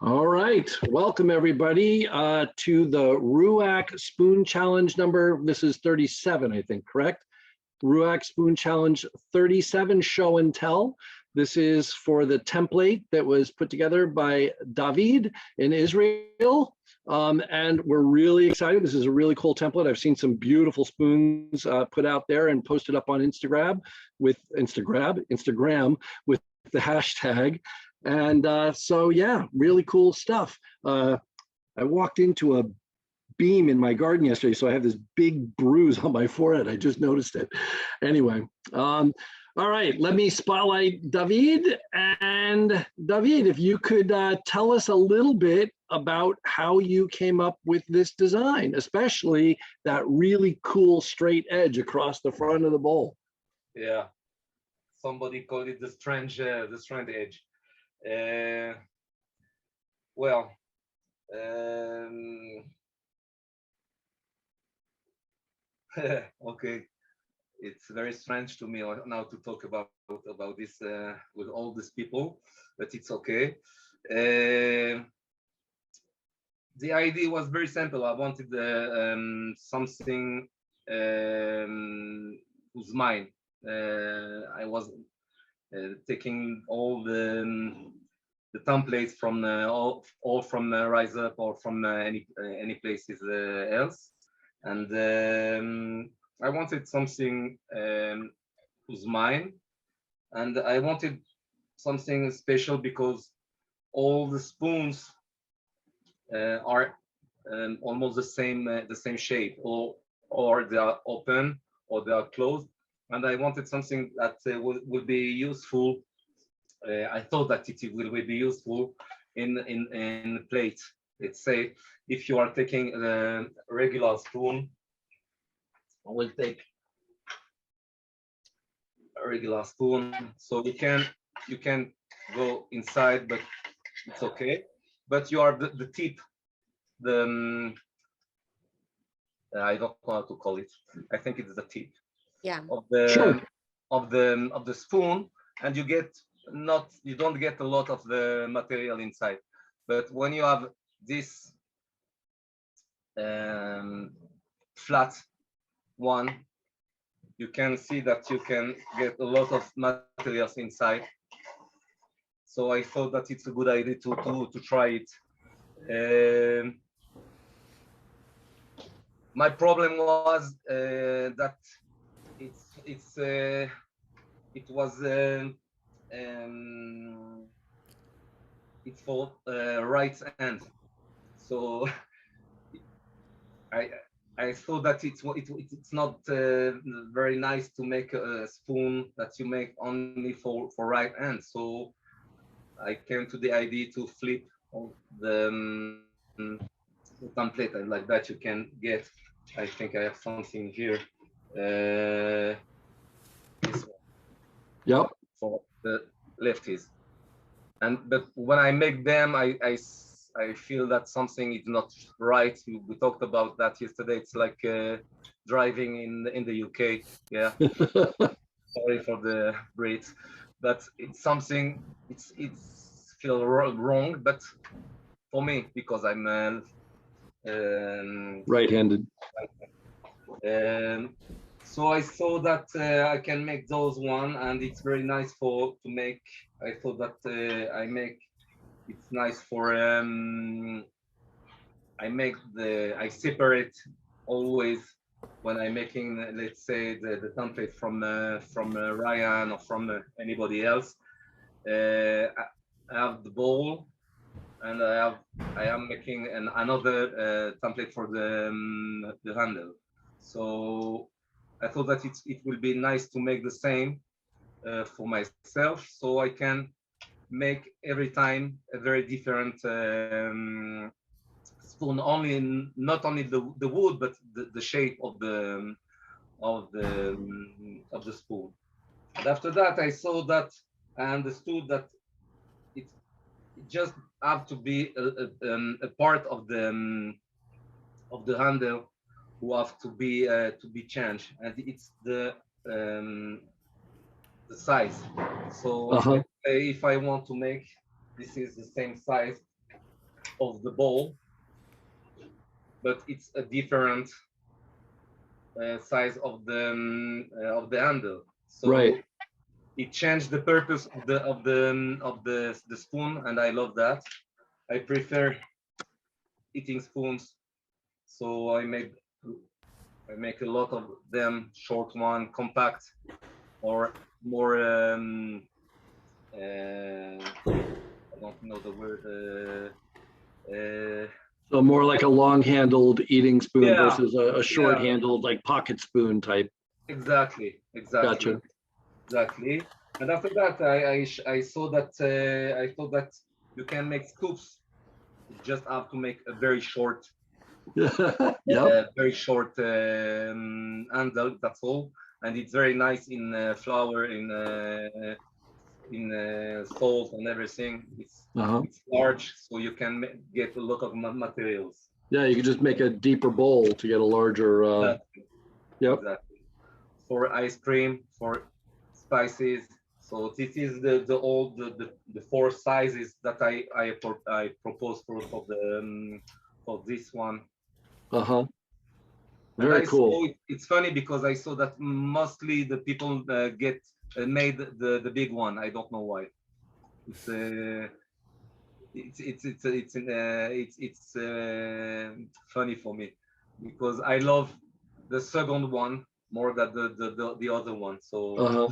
All right, welcome everybody to the RUAC Spoon Challenge number. This is 37, I think, correct? RUAC Spoon Challenge 37 show and tell. This is for the template that was put together by David in Israel. And we're really excited. This is a really cool template. I've seen some beautiful spoons put out there and posted up on Instagram with the hashtag. And so, yeah, really cool stuff. I walked into a beam in my garden yesterday, so I have this big bruise on my forehead. I just noticed it. Anyway, all right, let me spotlight David. And David, if you could tell us a little bit about how you came up with this design, especially that really cool straight edge across the front of the bowl. Yeah, somebody called it the strange edge. Well, okay, it's very strange to me now to talk about this with all these people, but it's okay. The idea was very simple. I wanted something who's mine. I was taking all the templates from all from Rise Up or from any places else, and I wanted something who's mine, and I wanted something special because all the spoons are almost the same shape, or they are open or they are closed. And I wanted something that would be useful. I thought that it will be useful in plate. Let's say if you are taking a regular spoon, I will take a regular spoon. So you can go inside, but it's okay. But you are the tip, I don't know how to call it. I think it's the tip. Yeah. Of the Sure. of the spoon, and you don't get a lot of the material inside. But when you have this flat one, you can see that you can get a lot of materials inside. So I thought that it's a good idea to try it. My problem was that it's for right hand, so I thought that it's not very nice to make a spoon that you make only for right hand. So I came to the idea to flip the template, and like that you can get. I think I have something here. This one. Yep. For the lefties, but when I make them, I feel that something is not right. We talked about that yesterday. It's like driving in the UK. Yeah. Sorry for the Brits, but it's something. It's feel wrong, but for me, because I'm right-handed. So I saw that I can make those one, and it's very nice to make. I thought that it's nice for I separate always when I'm making, let's say, the template from Ryan or from anybody else. I have the bowl, and I am making another template for the handle. So I thought that it will be nice to make the same for myself, so I can make every time a very different spoon, not only the wood, but the shape of the spoon. And after that, I saw that I understood that it just have to be a part of the handle who have to be changed, and it's the size. So if I want to make, this is the same size of the ball, but it's a different size of the handle. So Right. it changed the purpose of the spoon, and I love that. I prefer eating spoons, so I make a lot of them, short one, compact, or more. I don't know the word. So more like a long-handled eating spoon Yeah, versus a yeah, short-handled like pocket spoon type. exactly, exactly, Gotcha. exactly. And after that, I saw that I thought that you can make scoops. You just have to make a Yep. very short handle. That's all, and it's very nice in flour, in salt and everything. Uh-huh. It's large, so you can get a lot of materials. Yeah, you could just make a deeper bowl to get a larger. Exactly, Yep. exactly. For ice cream, for spices. So this is the four sizes that I propose for this one. Uh-huh. And Very I cool. saw it's funny because I saw that mostly the people get made the big one. I don't know why. It's funny for me because I love the second one more than the other one. So Uh-huh.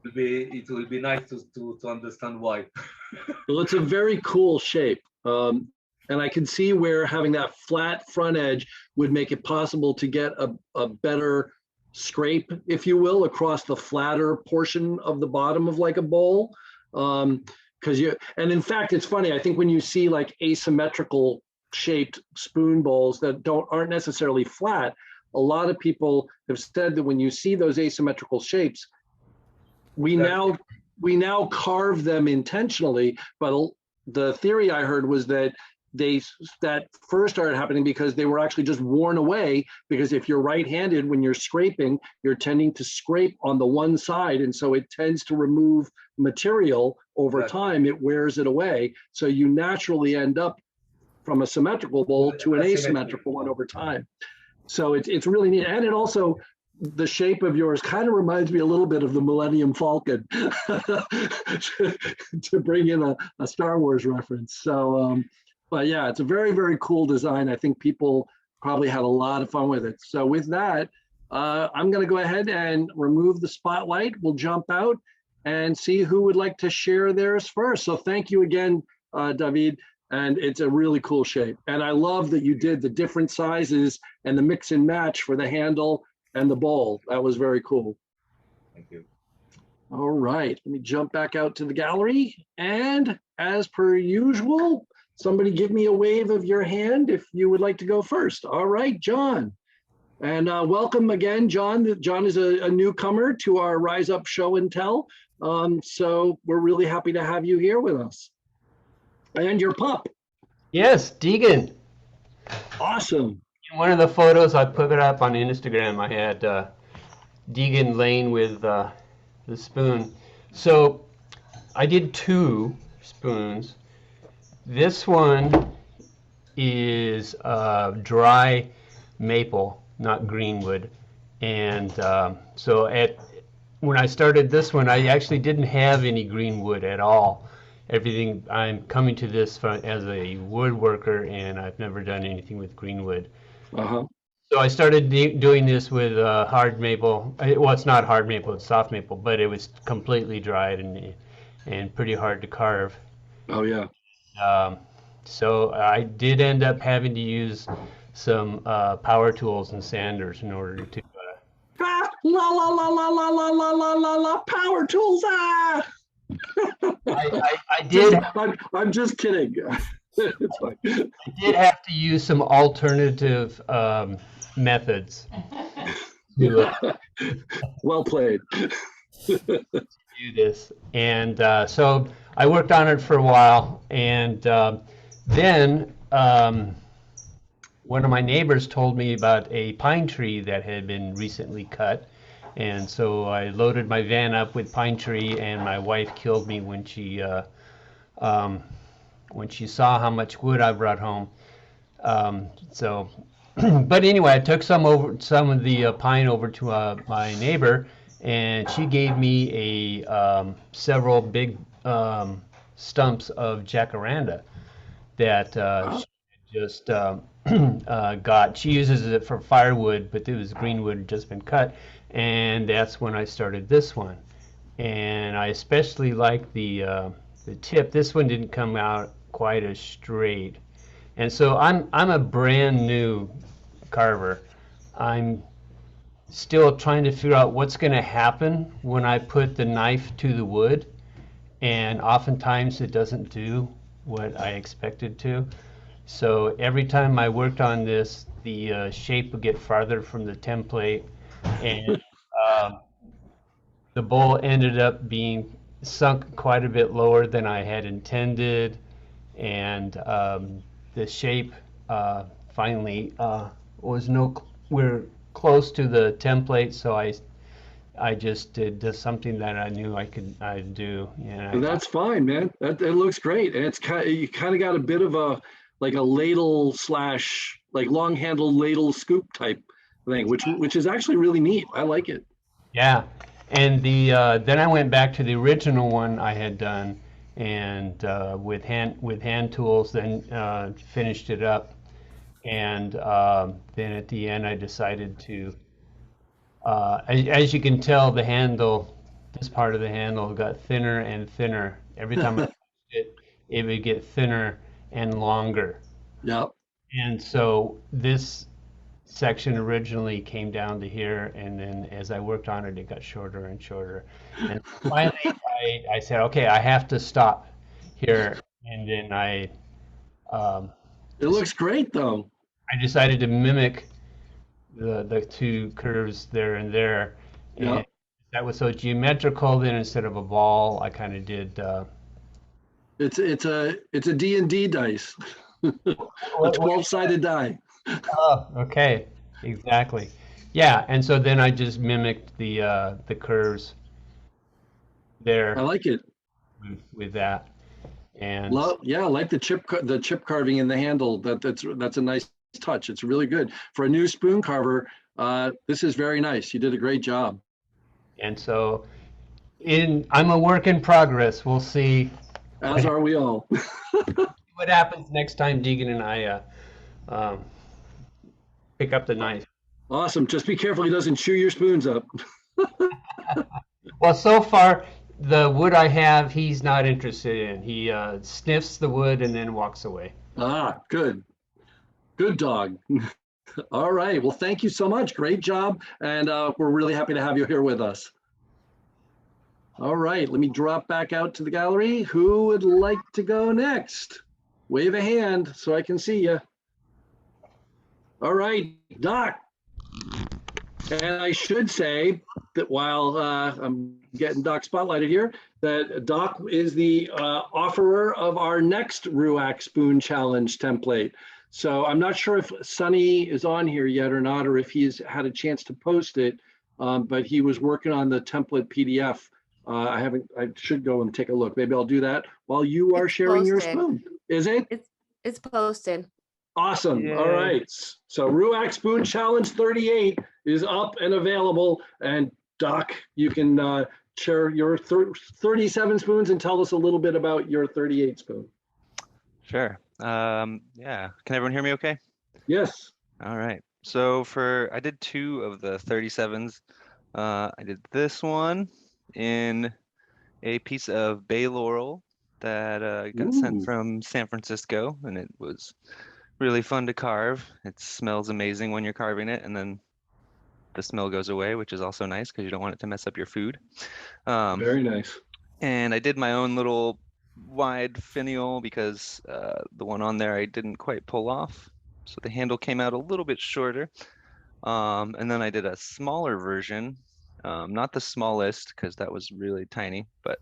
it will be nice to understand why. Well, it's a very cool shape. And I can see where having that flat front edge would make it possible to get a better scrape, if you will, across the flatter portion of the bottom of like a bowl. Because and in fact, it's funny. I think when you see like asymmetrical shaped spoon bowls that aren't necessarily flat, a lot of people have said that when you see those asymmetrical shapes, we Exactly. now carve them intentionally, but the theory I heard was that that first started happening because they were actually just worn away, because if you're right-handed, when you're scraping, you're tending to scrape on the one side, and so it tends to remove material over Exactly. time. It wears it away, so you naturally end up from a symmetrical bowl to an Asymmetric. asymmetrical one over time. So it's really neat. And it also, the shape of yours kind of reminds me a little bit of the Millennium Falcon to bring in a Star Wars reference. So, but yeah, it's a very, very cool design. I think people probably had a lot of fun with it. So with that, I'm going to go ahead and remove the spotlight. We'll jump out and see who would like to share theirs first. So thank you again, David. And it's a really cool shape. And I love that you did the different sizes and the mix and match for the handle and the bowl. That was very cool. Thank you. All right, let me jump back out to the gallery. And as per usual, somebody give me a wave of your hand if you would like to go first. All right, John. And welcome again, John. John is a newcomer to our Rise Up Show and Tell. So we're really happy to have you here with us. And your pup. Yes, Deegan. Awesome. In one of the photos I put it up on Instagram, I had Deegan laying with the spoon. So I did 2 spoons. This one is dry maple, not greenwood. And so when I started this one, I actually didn't have any greenwood at all. Everything, I'm coming to this as a woodworker, and I've never done anything with greenwood. Uh-huh. So I started doing this with hard maple. Well, it's not hard maple, it's soft maple, but it was completely dried and pretty hard to carve. Oh, yeah. So I did end up having to use some power tools and sanders in order to. Ah, la la la la la la la la la la power tools. Ah. I did. I'm just kidding. It's fine. I did have to use some alternative methods to Well played. do this, and so I worked on it for a while, and then one of my neighbors told me about a pine tree that had been recently cut. And so I loaded my van up with pine tree, and my wife killed me when she when she saw how much wood I brought home. So, but anyway, I took some of the pine over to my neighbor, and she gave me several big stumps of jacaranda that Wow. she just got. She uses it for firewood, but it was green wood had just been cut, and that's when I started this one. And I especially like the tip. This one didn't come out quite as straight, and so I'm a brand new carver. I'm still trying to figure out what's going to happen when I put the knife to the wood, and oftentimes it doesn't do what I expected to. So every time I worked on this, the shape would get farther from the template, and um, the bowl ended up being sunk quite a bit lower than I had intended, and the shape finally was no. We're close to the template, so I just did something that I knew I'd do, Well, and that's fine, man. That it looks great, and it's kind you kind of got a bit of a like a ladle slash like long handled ladle scoop type thing, which is actually really neat. I like it. yeah. And the then I went back to the original one I had done, and with hand tools, then finished it up, and then at the end I decided to. As you can tell, the handle, this part of the handle got thinner and thinner. Every time I touched it, it would get thinner and longer. Yeah. And so this section originally came down to here, and then as I worked on it, it got shorter and shorter. And finally, I said, okay, I have to stop here. And then um, It looks great though. I decided to mimic the two curves there and there, Yeah. and that was so geometrical. Then instead of a ball, I kind of did. It's a D&D dice. A What is that? 12-sided die. Oh, okay, exactly. Yeah, and so then I just mimicked the curves I there like it. with that, and Love, yeah, I like the chip carving in the handle. That's a nice touch. It's really good for a new spoon carver. This is very nice. You did a great job. so in I'm a work in progress. We'll see As are we all. what happens next time Deegan and I um, pick up the knife. Awesome. Just be careful he doesn't chew your spoons up. Well, so far, the wood I have, he's not interested in. He sniffs the wood and then walks away. Ah, good. Good dog. All right. Well, thank you so much. Great job. And we're really happy to have you here with us. All right. Let me drop back out to the gallery. Who would like to go next? Wave a hand so I can see you. All right, Doc. And I should say that while I'm getting Doc spotlighted here, that Doc is the offerer of our next RUAC Spoon Challenge template. So I'm not sure if Sonny is on here yet or not, or if he's had a chance to post it, but he was working on the template PDF. I should go and take a look. Maybe I'll do that while you are It's sharing your posted. spoon. Is it? It's posted. Awesome. Yay. All right. So RUAC Spoon Challenge 38 is up and available. And Doc, you can share your 37 spoons and tell us a little bit about your 38 spoon. Sure. Yeah. Can everyone hear me okay? Yes. All right. So I did 2 of the 37s. I did this one in a piece of bay laurel that got sent Ooh. from San Francisco, and it was really fun to carve. It smells amazing when you're carving it, and then the smell goes away, which is also nice because you don't want it to mess up your food. Very nice. And I did my own little wide finial because the one on there I didn't quite pull off. So the handle came out a little bit shorter. And then I did a smaller version, not the smallest because that was really tiny, but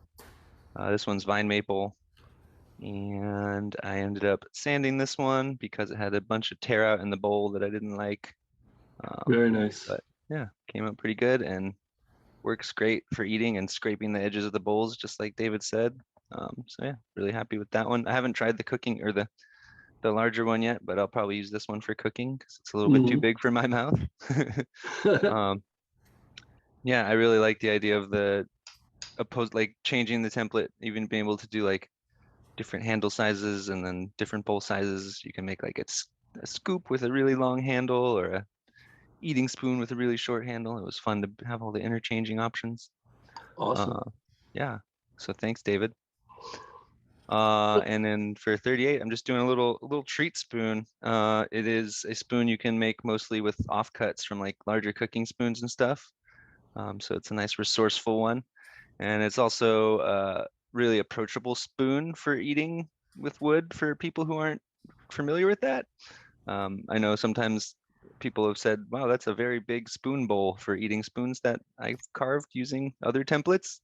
this one's vine maple. And I ended up sanding this one because it had a bunch of tear out in the bowl that I didn't like. Very nice. But yeah, came out pretty good and works great for eating and scraping the edges of the bowls, just like David said. So yeah, really happy with that one. I haven't tried the cooking or the larger one yet, but I'll probably use this one for cooking because it's a little bit too big for my mouth. Yeah, I really like the idea of the like changing the template, even being able to do like different handle sizes and then different bowl sizes. You can make like a scoop with a really long handle or a eating spoon with a really short handle. It was fun to have all the interchanging options. Awesome. Yeah. So thanks, David. And then for 38, I'm just doing a little treat spoon. It is a spoon you can make mostly with offcuts from like larger cooking spoons and stuff. So it's a nice resourceful one. And it's also a really approachable spoon for eating with wood for people who aren't familiar with that. I know sometimes people have said, wow, that's a very big spoon bowl for eating spoons that I've carved using other templates.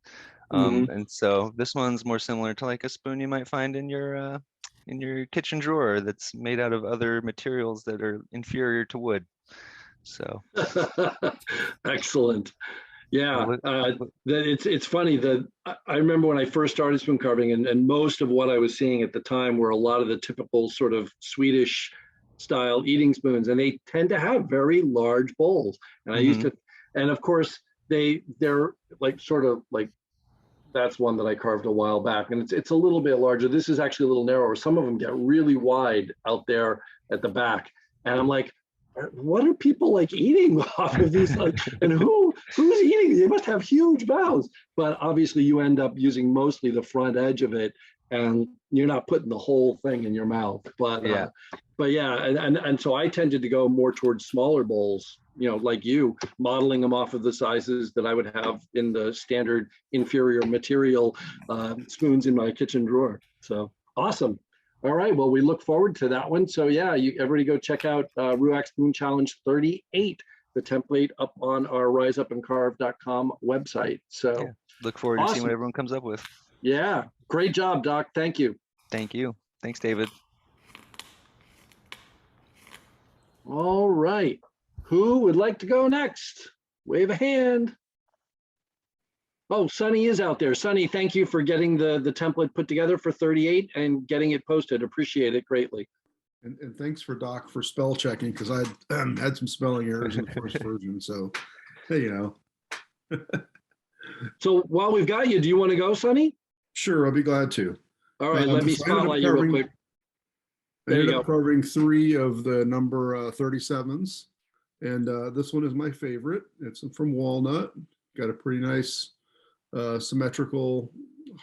And so this one's more similar to like a spoon you might find in your kitchen drawer that's made out of other materials that are inferior to wood. So Excellent. Yeah, look- it's funny that I remember when I first started spoon carving, and most of what I was seeing at the time were a lot of the typical sort of Swedish style eating spoons, and they tend to have very large bowls. And I used to, and of course they're like sort of like, that's one that I carved a while back, and it's a little bit larger. This is actually a little narrower. Some of them get really wide out there at the back, and I'm like, what are people like eating off of these? Like, and who's eating? They must have huge mouths. But obviously, you end up using mostly the front edge of it, and you're not putting the whole thing in your mouth. But Yeah. Yeah, and so I tended to go more towards smaller bowls. You know, like you, modeling them off of the sizes that I would have in the standard inferior material spoons in my kitchen drawer. So awesome. All right, well, we look forward to that one. So yeah, everybody go check out RUAC Spoon Challenge 38, the template up on our riseupandcarve.com website. So yeah, look forward to seeing what everyone comes up with. Yeah, great job, Doc. Thank you. Thank you. Thanks, David. All right, who would like to go next? Wave a hand. Oh, Sunny is out there. Sunny, thank you for getting the template put together for 38 and getting it posted. Appreciate it greatly. And thanks for Doc for spell checking, because I had some spelling errors in the first version. So, hey, you know. So while we've got you, do you want to go, Sunny? Sure, I'll be glad to. All right, let me spotlight you real quick. I ended up carving 3 of the number 37s. And this one is my favorite. It's from walnut. Got a pretty nice symmetrical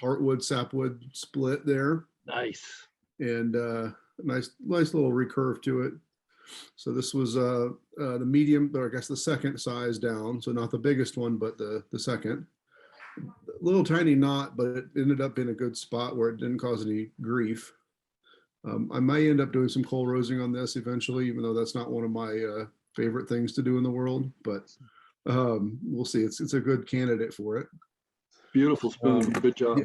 heartwood sapwood split there, Nice. and nice little recurve to it. So this was the medium, or I guess the second size down, so not the biggest one, but the second. A little tiny knot, but it ended up in a good spot where it didn't cause any grief. I might end up doing some coal rosing on this eventually, even though that's not one of my favorite things to do in the world, but we'll see. It's a good candidate for it. Beautiful spoon. Good job.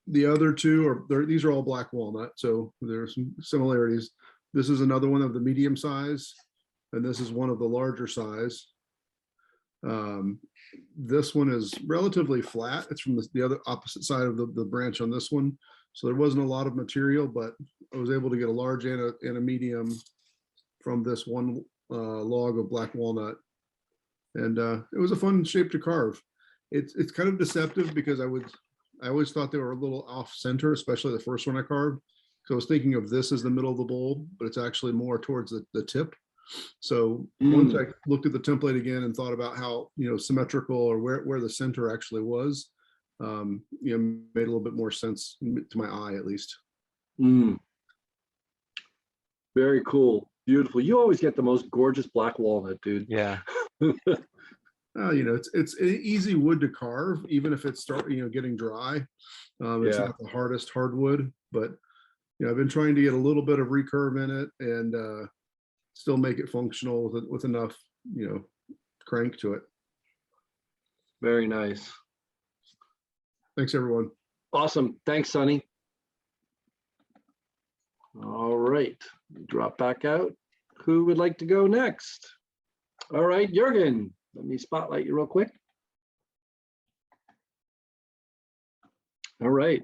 The other two these are all black walnut, so there's some similarities. This is another one of the medium size, and this is one of the larger size. This one is relatively flat. It's from the other opposite side of the branch on this one, so there wasn't a lot of material, but I was able to get a large and a medium from this one log of black walnut, and it was a fun shape to carve. It's kind of deceptive because I always thought they were a little off center, especially the first one I carved. So I was thinking of this as the middle of the bowl, but it's actually more towards the tip. So once I looked at the template again and thought about how, you know, symmetrical or where the center actually was, you know, made a little bit more sense to my eye, at least. Very cool. Beautiful. You always get the most gorgeous black walnut, dude. Yeah. You know, it's an easy wood to carve, even if it's getting dry. It's not the hardest hardwood, but you know, I've been trying to get a little bit of recurve in it and still make it functional with enough, you know, crank to it. Very nice. Thanks, everyone. Awesome. Thanks, Sonny. All right, drop back out. Who would like to go next? All right, Jürgen, let me spotlight you real quick. All right.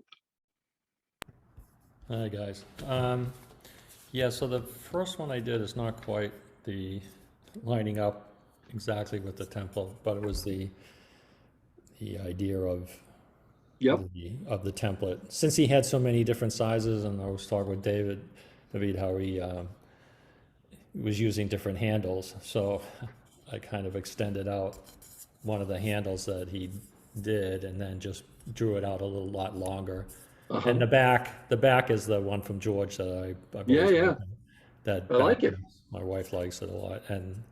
Hi, guys. Yeah, so the first one I did is not quite the lining up exactly with the template, but it was the idea of Yep. the template. Since he had so many different sizes, and I was talking with David, how he was using different handles, so I kind of extended out one of the handles that he did, and then just drew it out a little lot longer. Uh-huh. And the back is the one from George that I've Yeah, always yeah. liked. That I like back, it. my wife likes it a lot, and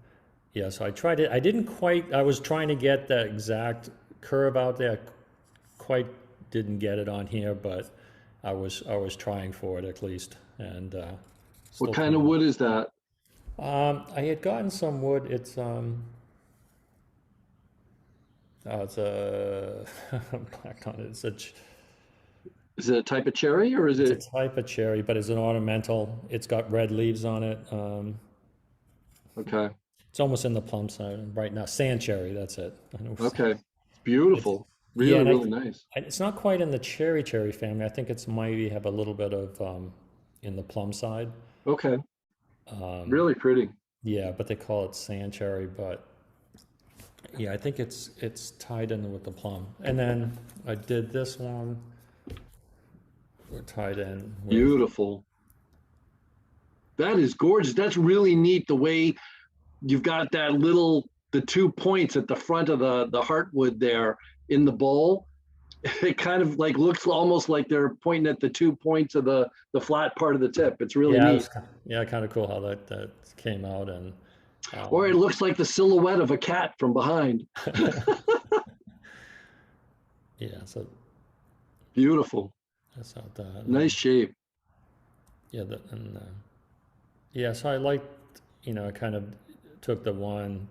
yeah, so I tried it. I didn't quite. I was trying to get the exact curve out there. Quite didn't get it on here, but I was trying for it at least. And still What kind of trying. wood is that? I had gotten some wood. It's it's a I'm blacked on it. Is it a type of cherry or is It's a it? type of cherry, but it's an ornamental. It's got red leaves on it. Okay. It's almost in the plum side right now. Sand cherry, that's it. I know. Okay. It's It's, beautiful. yeah, Really, and really nice. it's not quite in the cherry family. I think it's maybe have a little bit of in the plum side. Okay. Um, Really pretty. yeah, but they call it sand cherry. But yeah, I think it's tied in with the plum. And then I did this one. We're tied in with, Beautiful. That is gorgeous. That's really neat the way you've got that the 2 points at the front of the heartwood there in the bowl. It kind of like looks almost like they're pointing at the 2 points of the flat part of the tip. It's really yeah, neat. kind of cool how that came out. And Or it looks like the silhouette of a cat from behind. yeah, so Beautiful. that's not that. Nice shape. Yeah, yeah, so I liked, I kind of took one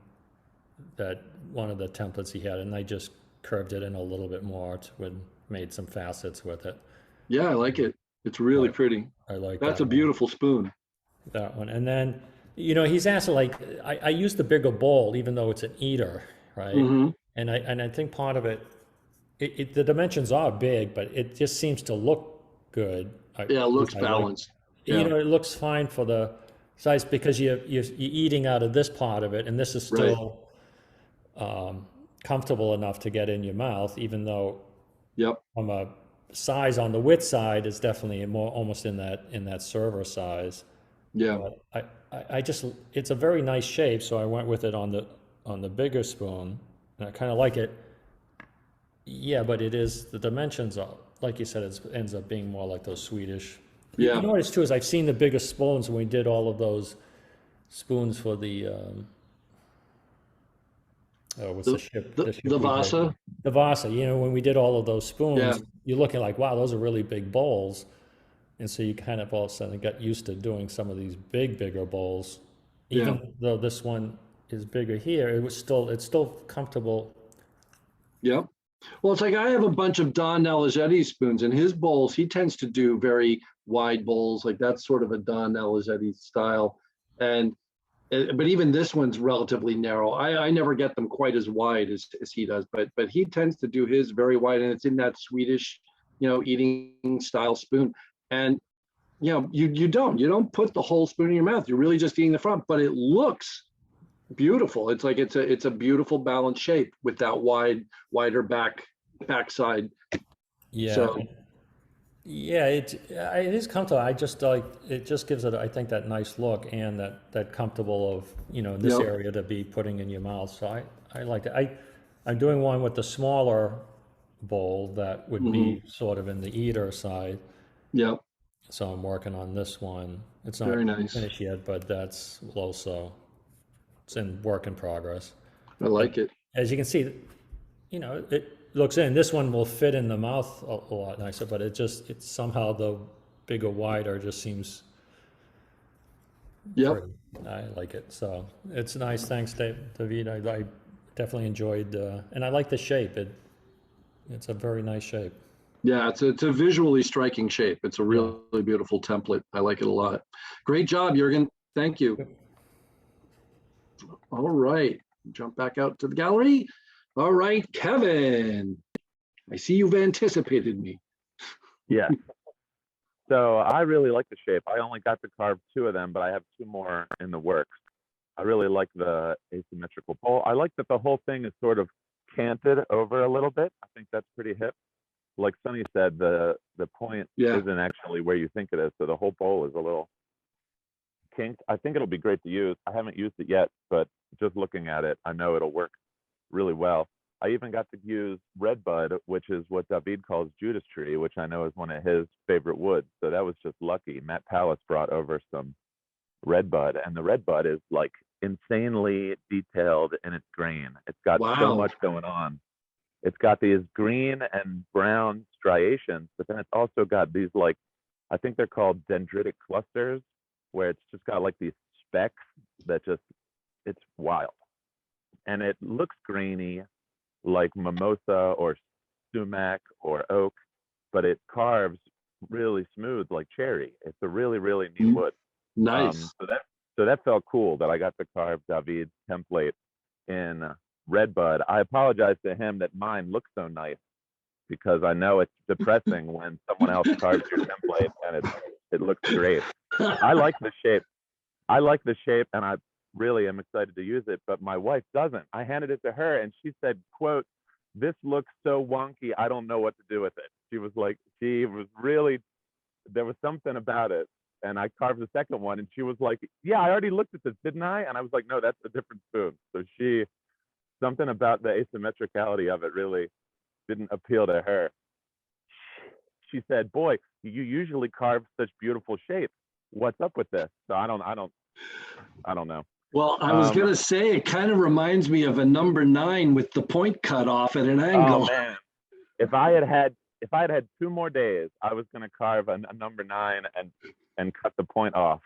of the templates he had, and I just curved it in a little bit more made some facets with it. Yeah, I like it. It's really Right. pretty. I like That's that a beautiful spoon. one. And then, he's asked, like, I use the bigger bowl, even though it's an eater, right? Hmm. And I think part of it, the dimensions are big, but it just seems to look good. Yeah, it looks I like, balanced. Yeah, it looks fine for the size because you're eating out of this part of it, and this is right. still comfortable enough to get in your mouth, even though Yep. from a size on the width side is definitely more almost in that server size. Yeah. But I just it's a very nice shape, so I went with it on the bigger spoon, and I kind of like it. Yeah, but it is the dimensions are like you said, it ends up being more like those Swedish. Yeah. You know what it's true is I've seen the bigger spoons when we did all of those spoons for the what's the ship? The ship we did? Vasa. The Vasa. When we did all of those spoons, Yeah. you're looking like, wow, those are really big bowls. And so you kind of all of a sudden got used to doing some of these bigger bowls. Even Yeah. though this one is bigger here, it's still comfortable. Yep. Well, it's like I have a bunch of Don Nalizetti spoons, and his bowls, he tends to do very wide bowls. Like that's sort of a Don Nalizetti style. And but even this one's relatively narrow. I never get them quite as wide as he does, but he tends to do his very wide, and it's in that Swedish, eating style spoon. And you don't put the whole spoon in your mouth. You're really just eating the front, but it looks beautiful. It's like it's a beautiful balanced shape with that wider backside. Yeah. So Yeah, it is comfortable. I just like it. Just gives it, I think, that nice look and that comfortable of in this Yep. area to be putting in your mouth. So I like it. I'm doing one with the smaller bowl that would be sort of in the eater side. yeah, So I'm working on this one. It's not very nice. finished yet, but that's also it's in work in progress. I like it. As you can see, it looks in. This one will fit in the mouth a lot nicer, but it's somehow the bigger, wider just seems. Yep. pretty. I like it. So it's nice. Thanks, David. I definitely enjoyed, and I like the shape. It's a very nice shape. Yeah, it's a visually striking shape. It's a really beautiful template. I like it a lot. Great job, Jürgen. Thank you. All right, jump back out to the gallery. All right, Kevin, I see you've anticipated me. Yeah. So I really like the shape. I only got to carve 2 of them, but I have 2 more in the works. I really like the asymmetrical bowl. I like that the whole thing is sort of canted over a little bit. I think that's pretty hip. Like Sonny said, the point Yeah. isn't actually where you think it is, so the whole bowl is a little kinked. I think it'll be great to use. I haven't used it yet, but just looking at it, I know it'll work really well. I even got to use redbud, which is what David calls Judas tree, which I know is one of his favorite woods. So that was just lucky. Matt Pallas brought over some redbud, and the redbud is like insanely detailed in its grain. It's got so Wow. much going on. It's got these green and brown striations, but then it's also got these, like, I think they're called dendritic clusters, where it's just got like these specks that just, it's wild. And it looks grainy like mimosa or sumac or oak, but it carves really smooth like cherry. It's a really, really neat wood. Nice. So that felt cool that I got to carve David's template in redbud. I apologize to him that mine looks so nice, because I know it's depressing when someone else carves your template and it looks great. I like the shape. And I really am excited to use it, but my wife doesn't. I handed it to her and she said, quote, "This looks so wonky, I don't know what to do with it." She was really, there was something about it. And I carved the second one and she was like, "Yeah, I already looked at this, didn't I?" And I was like, "No, that's a different spoon." So something about the asymmetricality of it really didn't appeal to her. She said, "Boy, you usually carve such beautiful shapes. What's up with this?" So I don't know. Well, I was gonna say, it kind of reminds me of a number 9 with the point cut off at an angle. Oh man, if I had 2 more days, I was gonna carve a number 9 and cut the point off,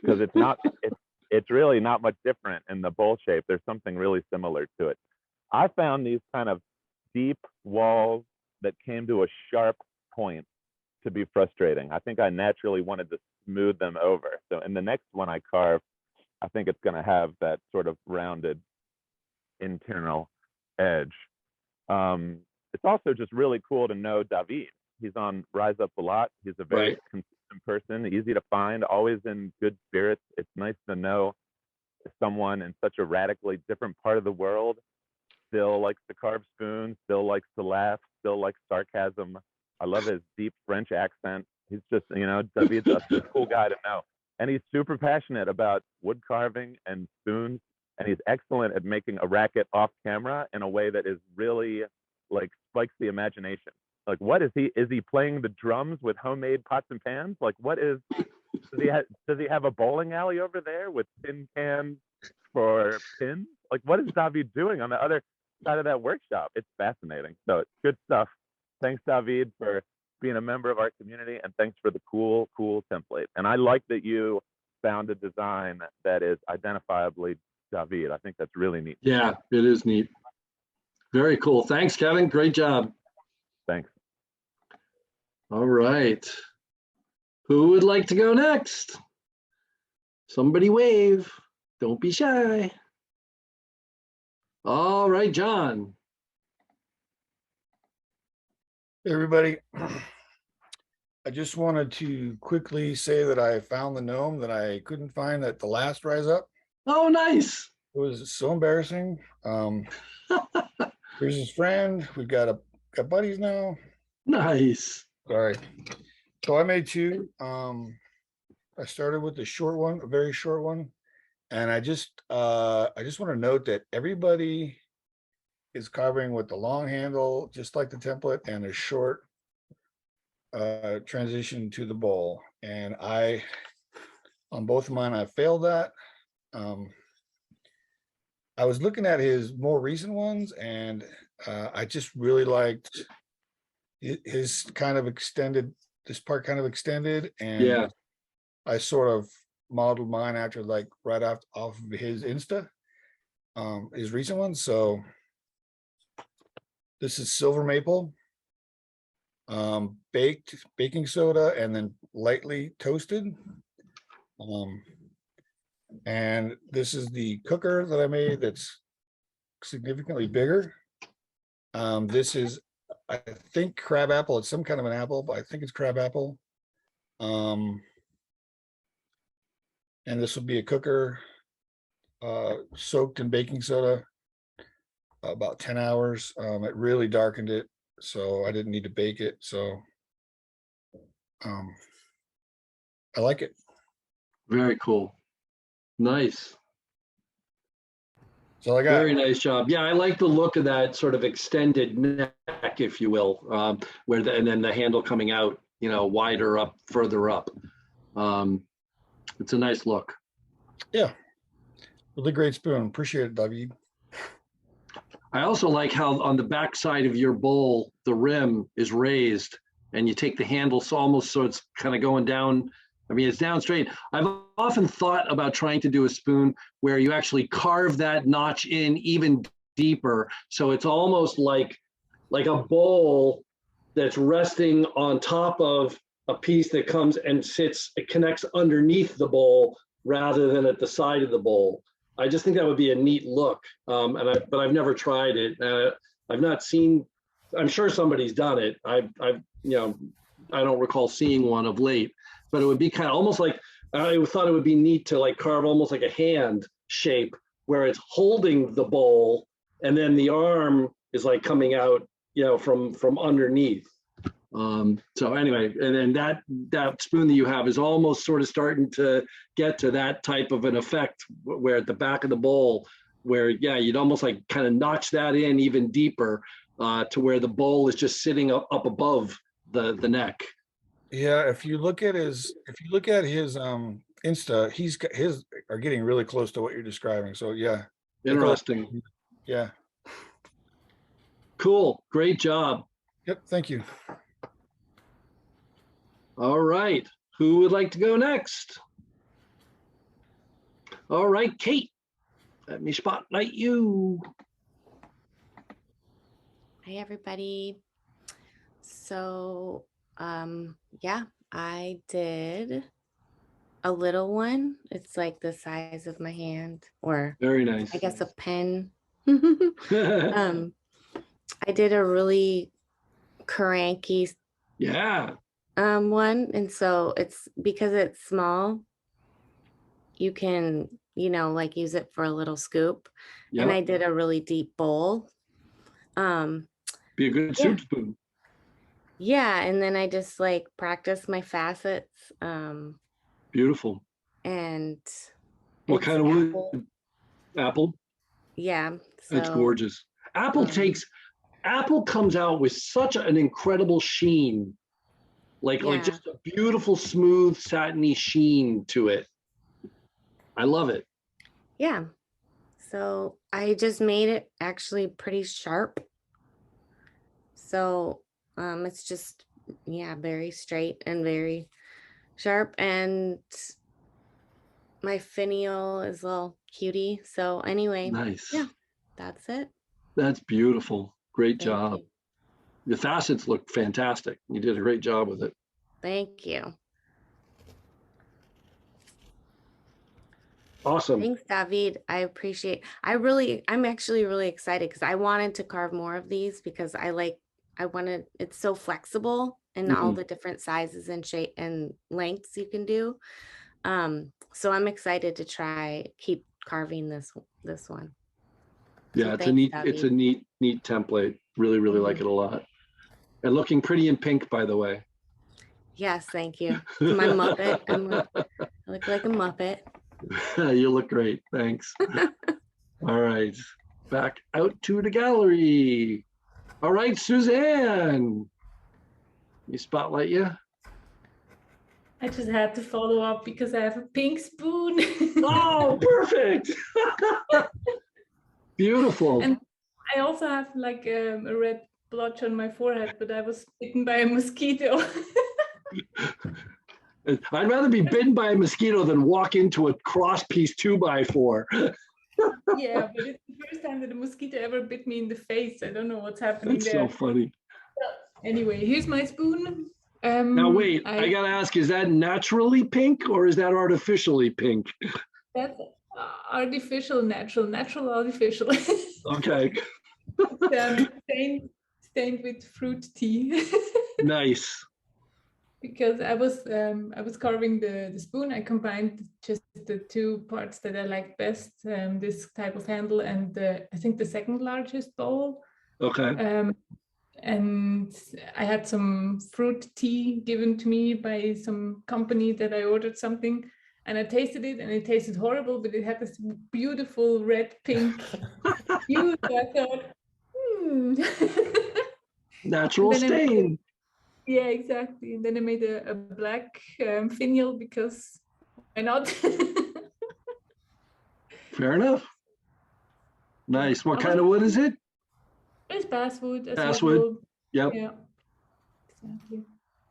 because it's really not much different in the bowl shape. There's something really similar to it. I found these kind of deep walls that came to a sharp point to be frustrating. I think I naturally wanted to smooth them over. So in the next one I carve, I think it's going to have that sort of rounded internal edge. It's also just really cool to know David. He's on Rise Up a lot. He's a very consistent person, easy to find, always in good spirits. It's nice to know someone in such a radically different part of the world still likes to carve spoons, still likes to laugh, still likes sarcasm. I love his deep French accent. He's just, David's a cool guy to know. And he's super passionate about wood carving and spoons. And he's excellent at making a racket off camera in a way that is really like spikes the imagination. Like, what is he playing the drums with homemade pots and pans? Like, does he have a bowling alley over there with tin cans for pins? Like, what is David doing on the other side of that workshop? It's fascinating. So it's good stuff. Thanks, David, for being a member of our community, and thanks for the cool template. And I like that you found a design that is identifiably David. I think that's really neat. Yeah, it is neat. Very cool. Thanks, Kevin. Great job. Thanks. All right. Who would like to go next? Somebody wave. Don't be shy. All right, John. Hey, everybody. I just wanted to quickly say that I found the gnome that I couldn't find at the last Rise Up. Oh, nice. It was so embarrassing. Here's his friend. We've got buddies now. Nice. Sorry. So I made 2. I started with the short one, a very short one, and I just want to note that everybody is carving with the long handle, just like the template, and a short transition to the bowl. And on both of mine, I failed that. I was looking at his more recent ones, and I just really liked his kind of extended, this part kind of extended, and Yeah. I sort of modeled mine after, like, right off of his Insta, his recent ones. So this is silver maple, baked baking soda, and then lightly toasted. And this is the cooker that I made that's significantly bigger. This is, I think, crab apple. It's some kind of an apple, but I think it's crab apple. And this will be a cooker soaked in baking soda about 10 hours. It really darkened it, so I didn't need to bake it. So I like it. Very cool. Nice. So I got. Very nice job. Yeah, I like the look of that sort of extended neck, if you will, where and then the handle coming out, you know, wider up, further up. It's a nice look. Yeah, really great spoon. Appreciate it, David. I also like how on the back side of your bowl, the rim is raised and you take the handle so it's kind of going down. I mean, it's down straight. I've often thought about trying to do a spoon where you actually carve that notch in even deeper. So it's almost like a bowl that's resting on top of a piece that comes and sits, it connects underneath the bowl rather than at the side of the bowl. I just think that would be a neat look. But I've never tried it. I've not seen, I'm sure somebody's done it. I don't recall seeing one of late, but it would be kind of almost like, I thought it would be neat to like carve almost like a hand shape where it's holding the bowl and then the arm is like coming out, you know, from underneath. So anyway, and then that spoon that you have is almost sort of starting to get to that type of an effect where at the back of the bowl, where, yeah, you'd almost like kind of notch that in even deeper to where the bowl is just sitting up above the neck. Yeah, if you look at his Insta, he's got his are getting really close to what you're describing. So yeah. Interesting. Yeah. Cool. Great job. Yep. Thank you. All right. Who would like to go next? All right, Kate. Let me spotlight you. Hi, everybody. So, yeah, I did a little one. It's like the size of my hand, or very nice. I guess a pen. I did a really cranky one, and so it's because it's small, you can, you know, like use it for a little scoop. Yep. And I did a really deep bowl. Be a good soup spoon. Yeah, and then I just like practice my facets. Beautiful. And what kind of wood? Apple. Yeah, so, it's gorgeous. Apple comes out with such an incredible sheen, like just a beautiful, smooth, satiny sheen to it. I love it. Yeah. So I just made it actually pretty sharp. So it's just, very straight and very sharp. And my finial is a little cutie. So anyway, nice. Yeah, that's it. That's beautiful. Great job. The facets look fantastic. You did a great job with it. Thank you. Awesome. Thanks, David. I appreciate. I'm actually really excited because I wanted to carve more of these because it's so flexible in all the different sizes and shape and lengths you can do. So I'm excited to keep carving this one. Yeah, so it's a neat template. Really like it a lot. And looking pretty in pink, by the way. Yes, thank you. It's my Muppet. I look like a Muppet. You look great. Thanks. All right. Back out to the gallery. All right, Suzanne. You spotlight you? I just had to follow up because I have a pink spoon. Oh, perfect. Beautiful. And I also have like a red blotch on my forehead, but I was bitten by a mosquito. I'd rather be bitten by a mosquito than walk into a cross-piece 2x4. Yeah, but it's the first time that a mosquito ever bit me in the face. I don't know what's happening That's there. So funny. Anyway, here's my spoon. Now wait, I gotta ask, is that naturally pink or is that artificially pink? That's artificial, natural, artificial. Okay. Stained with fruit tea. Nice. because I was carving the spoon. I combined just the two parts that I like best, this type of handle and I think the second largest bowl. Okay. And I had some fruit tea given to me by some company that I ordered something, and I tasted it, and it tasted horrible, but it had this beautiful red pink hue. So I thought, Natural And then I made stain. yeah, exactly. And then I made a black finial because why not? Fair enough. Nice. What I kind of wood is it? It's basswood, as Basswood. usual. Yep. Yeah, exactly.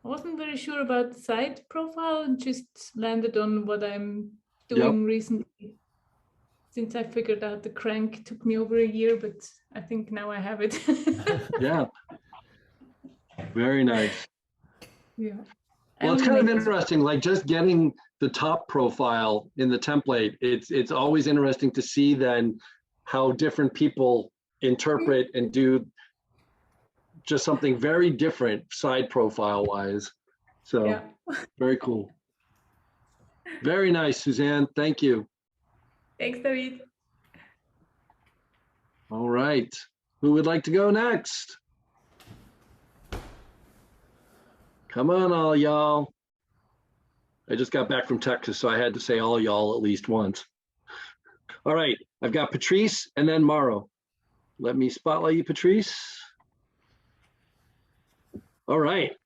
I wasn't very sure about the side profile, just landed on what I'm doing recently. Since I figured out the crank, took me over a year, but I think now I have it. Yeah. Very nice. Yeah. Well, it's kind of interesting, like just getting the top profile in the template. It's always interesting to see then how different people interpret and do just something very different side profile wise. So Yeah. very cool. Very nice, Suzanne. Thank you. Thanks, David. All right. Who would like to go next? Come on, all y'all. I just got back from Texas, so I had to say all y'all at least once. All right, I've got Patrice and then Mauro. Let me spotlight you, Patrice. All right.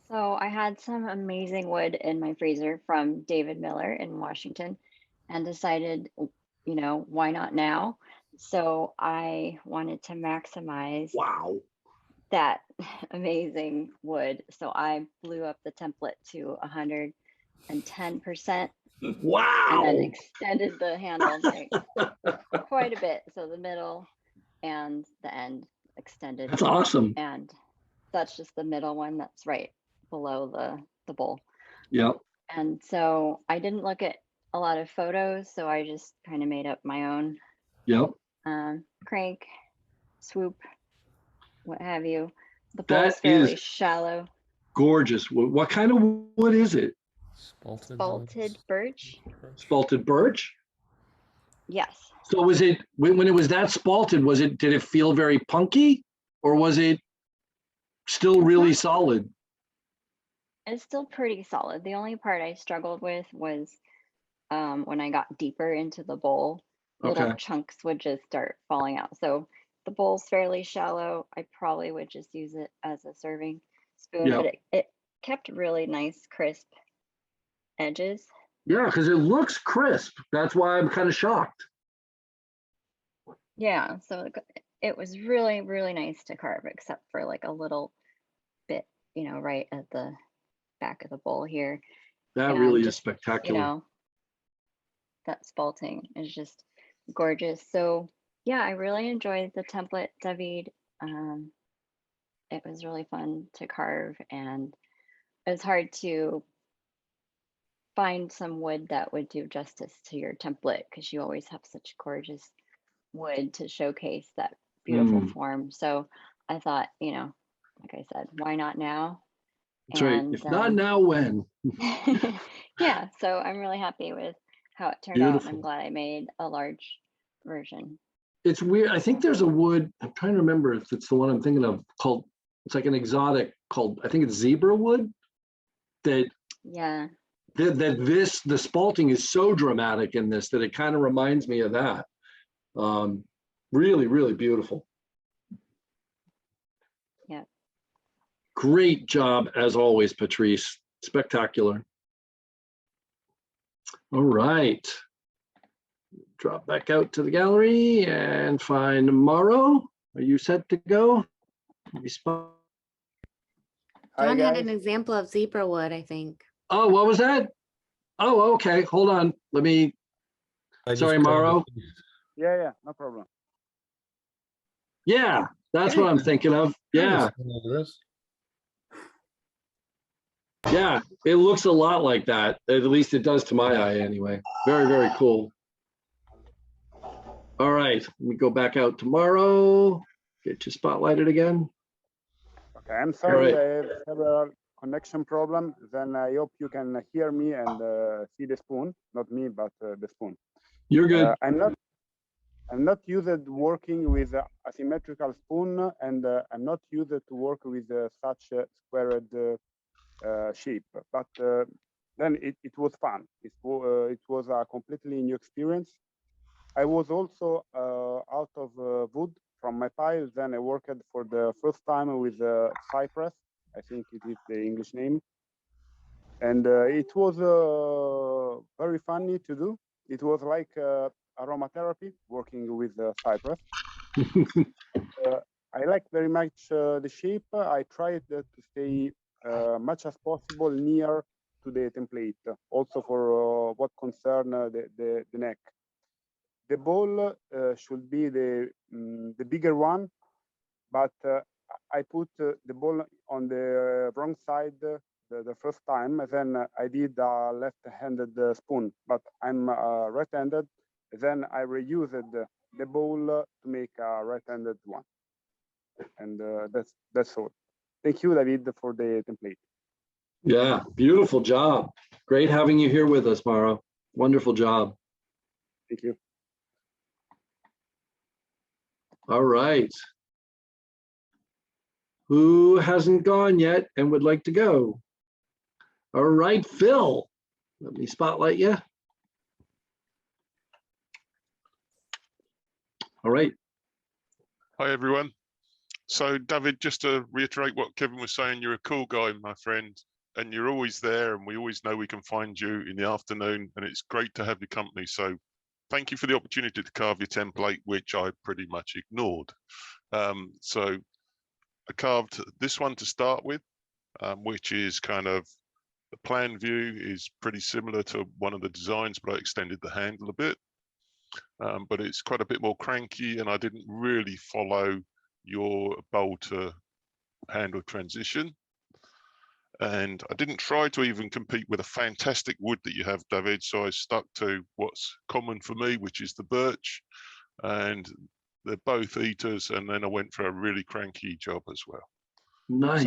So I had some amazing wood in my freezer from David Miller in Washington and decided, you know, why not now? So I wanted to maximize that amazing wood. So I blew up the template to 110%. Wow. And then extended the handle quite a bit. So the middle and the end extended. That's awesome. And that's just the middle one that's right below the bowl. Yep. And so I didn't look at a lot of photos, so I just kind of made up my own. Yep. Crank, swoop, what have you. The bowl is fairly shallow. Gorgeous. What kind of wood is it? Spalted birch. Spalted birch? Yes. So was it, when it was that spalted, did it feel very punky or was it still really solid? It's still pretty solid. The only part I struggled with was when I got deeper into the bowl, little chunks would just start falling out. So the bowl's fairly shallow. I probably would just use it as a serving spoon, but it kept really nice, crisp edges. Yeah, because it looks crisp. That's why I'm kind of shocked. Yeah, so it was really, really nice to carve, except for like a little bit, you know, right at the back of the bowl here. That really is spectacular. You know, that spalting is just gorgeous. So yeah, I really enjoyed the template, David. It was really fun to carve, and it was hard to find some wood that would do justice to your template because you always have such gorgeous wood to showcase that beautiful form. So I thought, you know, like I said, why not now? That's right. If not now, when? Yeah, so I'm really happy with how it turned out, and I'm glad I made a large version. It's weird. I think there's a wood, I'm trying to remember if it's the one I'm thinking of, called, it's like an exotic called, I think it's zebra wood, that the spalting is so dramatic in this that it kind of reminds me of that. Really, really beautiful. Yeah. Great job as always, Patrice. Spectacular. All right. Drop back out to the gallery and find Mauro. Are you set to go? John had an example of zebra wood, I think. Oh, what was that? Oh, okay. Hold on. Let me. Sorry, Mauro. Yeah, no problem. Yeah, that's what I'm thinking of. Yeah. Yeah, it looks a lot like that. At least it does to my eye anyway. Very, very cool. All right, let me go back out tomorrow. Get you spotlighted again. I'm sorry, right. I have several connection problem. Then I hope you can hear me and see the spoon. Not me, but the spoon. You're good. I'm not used to working with asymmetrical spoon, and I'm not used to work with such a squared shape. But then it was fun. It was a completely new experience. I was also out of wood from my pile. Then I worked for the first time with cypress. I think it is the English name. And it was very funny to do. It was like aromatherapy, working with cypress. I like very much the shape. I tried to stay much as possible near to the template, also for what concern the neck. The ball should be the bigger one, but I put the ball on the wrong side the first time. Then I did a left-handed spoon, but I'm right-handed. Then I reused the ball to make a right-handed one, and that's all. Thank you, David, for the template. Yeah, beautiful job. Great having you here with us, Mauro. Wonderful job. Thank you. All right. Who hasn't gone yet and would like to go? All right, Phil, let me spotlight you. All right. Hi, everyone. So, David, just to reiterate what Kevin was saying, you're a cool guy, my friend, and you're always there, and we always know we can find you in the afternoon, and it's great to have your company. So thank you for the opportunity to carve your template, which I pretty much ignored. So I carved this one to start with, which is kind of, the plan view is pretty similar to one of the designs, but I extended the handle a bit. But it's quite a bit more cranky, and I didn't really follow your bowl to handle transition. And I didn't try to even compete with a fantastic wood that you have, David. So I stuck to what's common for me, which is the birch. And they're both eaters. And then I went for a really cranky job as well. Nice.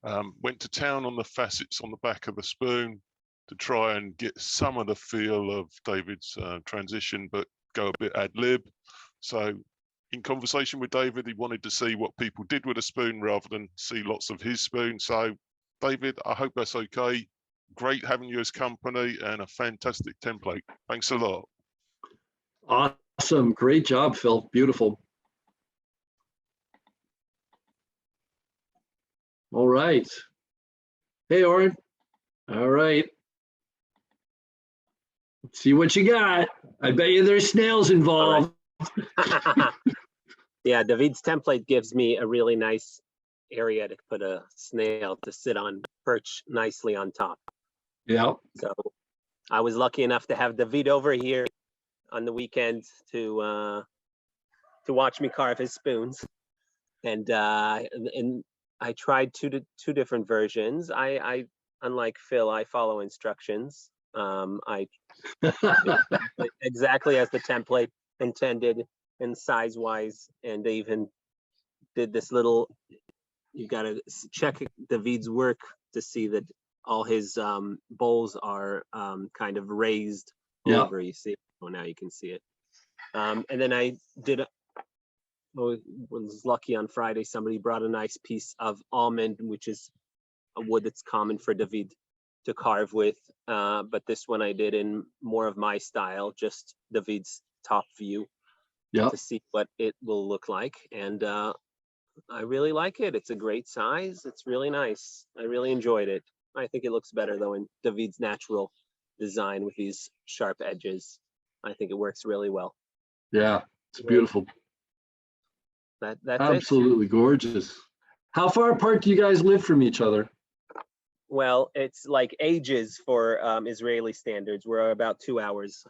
So went to town on the facets on the back of the spoon to try and get some of the feel of David's transition, but go a bit ad lib. So in conversation with David, he wanted to see what people did with a spoon rather than see lots of his spoon. So David, I hope that's okay. Great having you as company and a fantastic template. Thanks a lot. Awesome. Great job, Phil. Beautiful. All right. Hey, Oren. All right. Let's see what you got. I bet you there's snails involved. Yeah, David's template gives me a really nice area to put a snail to sit on, perch nicely on top. Yeah. So I was lucky enough to have David over here on the weekend to watch me carve his spoons, and I tried two different versions. I unlike Phil, I follow instructions. I exactly as the template intended, and size wise, and they even did this little, you gotta check David's work to see that all his bowls are kind of raised over, you see. Oh, now you can see it. And then I did, was lucky on Friday, somebody brought a nice piece of almond, which is a wood that's common for David to carve with, but this one I did in more of my style, just David's top view, to see what it will look like. And I really like it. It's a great size. It's really nice. I really enjoyed it. I think it looks better though in David's natural design with these sharp edges. I think it works really well. Yeah, it's beautiful. That's absolutely gorgeous. How far apart do you guys live from each other? Well, it's like ages for Israeli standards. We're about 2 hours.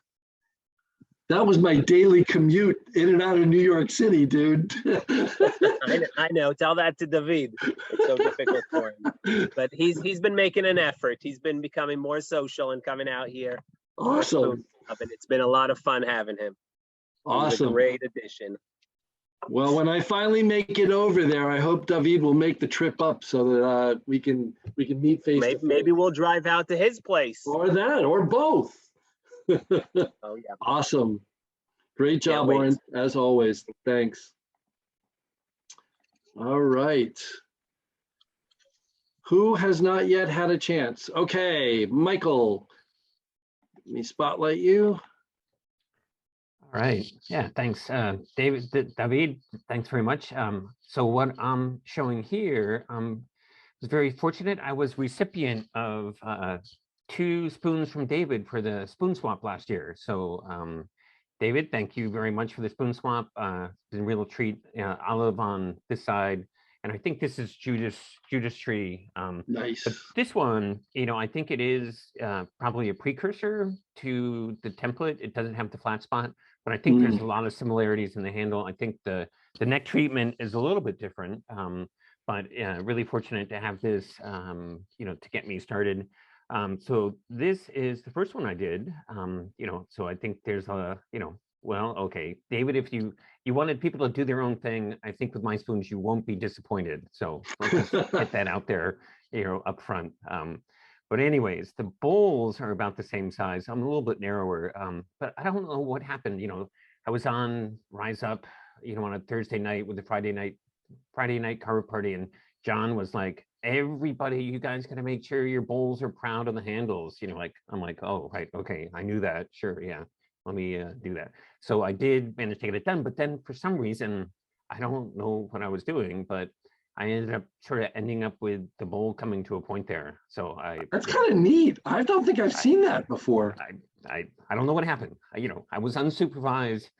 That was my daily commute in and out of New York City, dude. I know. Tell that to David. It's so difficult for him. But he's been making an effort. He's been becoming more social and coming out here. Awesome. And it's been a lot of fun having him. Awesome. He's a great addition. Well, when I finally make it over there, I hope David will make the trip up so that we can meet face to face. Maybe we'll drive out to his place. Or that, or both. Oh yeah. Awesome. Great job, Can't wait. Warren, as always. Thanks. All right. Who has not yet had a chance? Okay, Michael, let me spotlight you. All right. Yeah, thanks. David, thanks very much. So what I'm showing here, was very fortunate. I was recipient of 2 spoons from David for the spoon swap last year. So David, thank you very much for the spoon swap. It's been a real treat. Olive on this side. And I think this is Judas Tree. Nice. But this one, I think it is probably a precursor to the template. It doesn't have the flat spot, but I think there's a lot of similarities in the handle. I think the neck treatment is a little bit different, but really fortunate to have this, to get me started. So this is the first one I did, so I think there's a, well, okay, David, if you wanted people to do their own thing, I think with my spoons, you won't be disappointed. So let's just get that out there, up front. But anyways, the bowls are about the same size. I'm a little bit narrower, but I don't know what happened. I was on Rise Up, on a Thursday night with the Friday night carve party, and John was like, everybody, you guys got to make sure your bowls are proud of the handles. I'm like, oh, right, okay, I knew that. Sure, yeah, let me do that. So I did manage to get it done, but then for some reason, I don't know what I was doing, but I ended up sort of ending up with the bowl coming to a point there. So that's kind of neat. I don't think I've seen that before. I don't know what happened. I was unsupervised.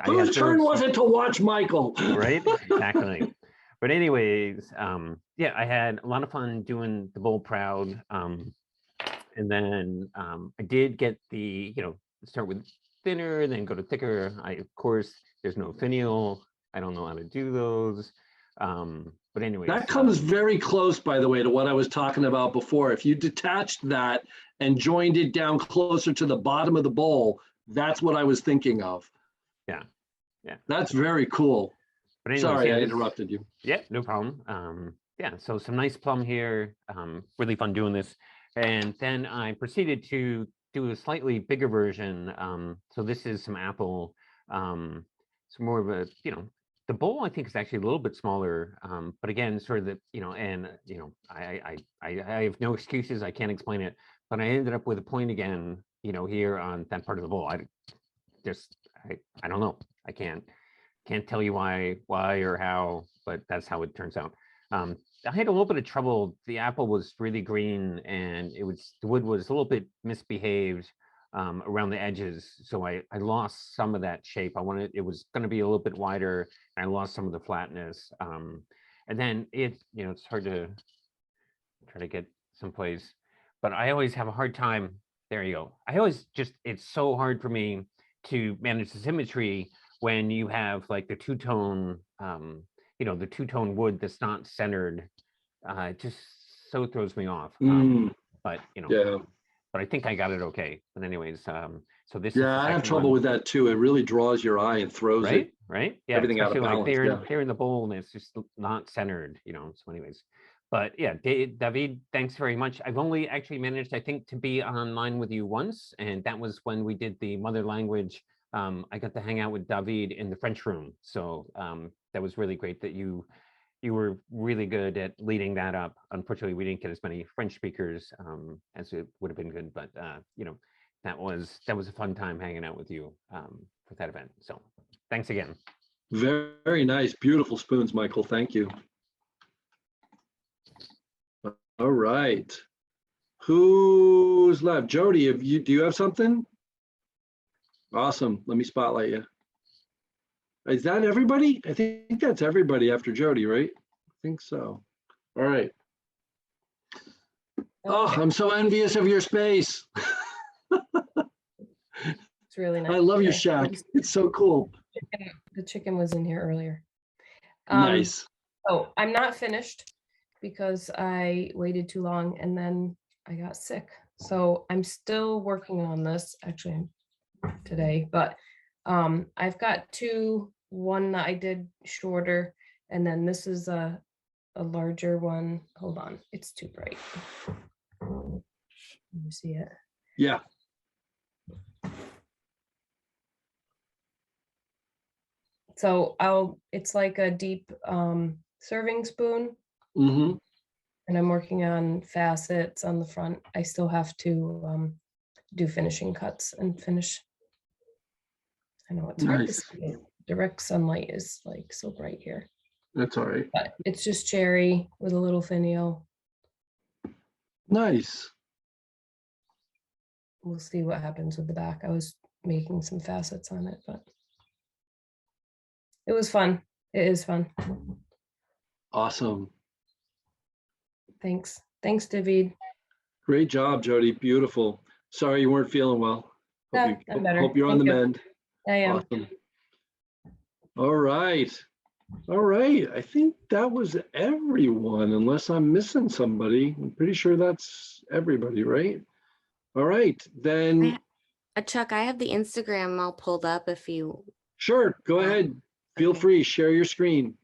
Whose turn was it to watch Michael? Right, exactly. But anyways, yeah, I had a lot of fun doing the bowl proud. And then I did get the, start with thinner, then go to thicker. Of course, there's no finial. I don't know how to do those. But anyway. That comes very close, by the way, to what I was talking about before. If you detached that and joined it down closer to the bottom of the bowl, that's what I was thinking of. Yeah. That's very cool. But anyways, sorry, yeah, I interrupted you. Yeah, no problem. Yeah, so some nice plum here. Really fun doing this. And then I proceeded to do a slightly bigger version. So this is some apple. It's more of a, the bowl I think is actually a little bit smaller. But again, sort of the, I have no excuses. I can't explain it. But I ended up with a point again, here on that part of the bowl. I don't know. I can't tell you why or how, but that's how it turns out. I had a little bit of trouble. The apple was really green, and the wood was a little bit misbehaved around the edges. So I lost some of that shape. It was going to be a little bit wider, and I lost some of the flatness. And then it's hard to try to get someplace, but I always have a hard time. There you go. It's so hard for me to manage the symmetry when you have like the two-tone, the two-tone wood that's not centered. It just so throws me off. But yeah. But I think I got it okay. But anyways, so this. Yeah, I have trouble with that too. It really draws your eye and throws it. Right. Yeah. Everything out of balance. Like they're in the bowl and it's just not centered. So anyways. But yeah, David, thanks very much. I've only actually managed, I think, to be online with you once, and that was when we did the mother language. I got to hang out with David in the French room. So that was really great that you were really good at leading that up. Unfortunately, we didn't get as many French speakers as it would have been good, but that was a fun time hanging out with you for that event. So thanks again. Very, very nice. Beautiful spoons, Michael. Thank you. All right. Who's left? Jody, do you have something? Awesome. Let me spotlight you. Is that everybody? I think that's everybody after Jody, right? I think so. All right. Oh, I'm so envious of your space. It's really nice. I love your shack. It's so cool. The chicken was in here earlier. Nice. Oh, I'm not finished because I waited too long and then I got sick. So I'm still working on this actually today, but I've got two, one that I did shorter, and then this is a larger one. Hold on, it's too bright. You see it? Yeah. So it's like a deep serving spoon. Mm-hmm. And I'm working on facets on the front. I still have to do finishing cuts and finish. I know it's hard to Nice. see. Direct sunlight is like so bright here. That's all right. But it's just cherry with a little finial. Nice. We'll see what happens with the back. I was making some facets on it, but it was fun. It is fun. Awesome. Thanks. Thanks, David. Great job, Jody. Beautiful. Sorry you weren't feeling well. No, I'm better. Hope you're on Thank the you. mend. I am. Awesome. All right. All right. I think that was everyone, unless I'm missing somebody. I'm pretty sure that's everybody, right? All right. Then. Chuck, I have the Instagram all pulled up if you. Sure. Go ahead. Feel free. Share your screen.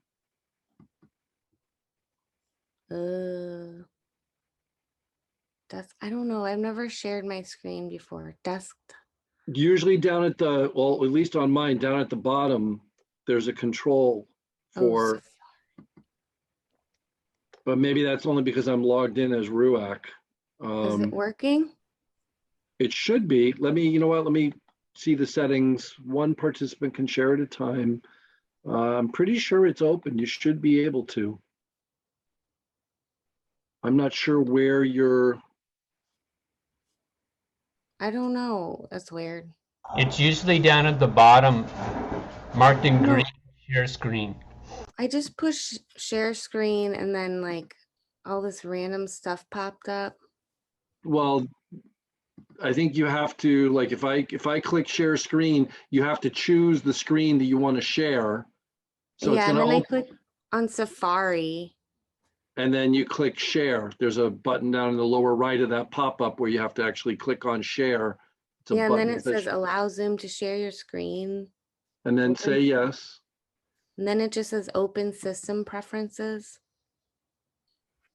I don't know. I've never shared my screen before. Usually down at the, well, at least on mine, down at the bottom, there's a control for, but maybe that's only because I'm logged in as RUAC. Is it working? It should be. Let me, you know what? Let me see the settings. One participant can share at a time. I'm pretty sure it's open. You should be able to. I'm not sure where you're. I don't know. That's weird. It's usually down at the bottom, marked in green, share screen. I just pushed share screen and then like all this random stuff popped up. Well, I think you have to, like, if I click share screen, you have to choose the screen that you want to share. So yeah, it's and going then to I click on Safari. And then you click share. There's a button down in the lower right of that pop-up where you have to actually click on share. It's a Yeah, and button then it that says allow Zoom to share your screen. and then say yes. And then it just says open system preferences.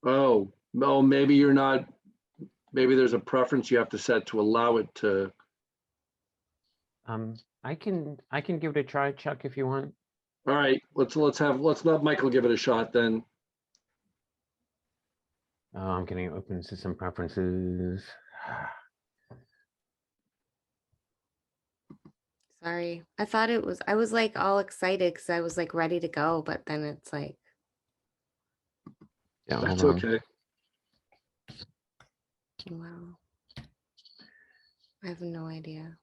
Oh, no, maybe you're not, maybe there's a preference you have to set to allow it to. I can give it a try, Chuck, if you want. All right, let's let Michael give it a shot then. I'm getting open system preferences. Sorry, I thought it was, I was like all excited because I was like ready to go, but then it's like. Yeah, that's hold on. okay. Wow. I have no idea.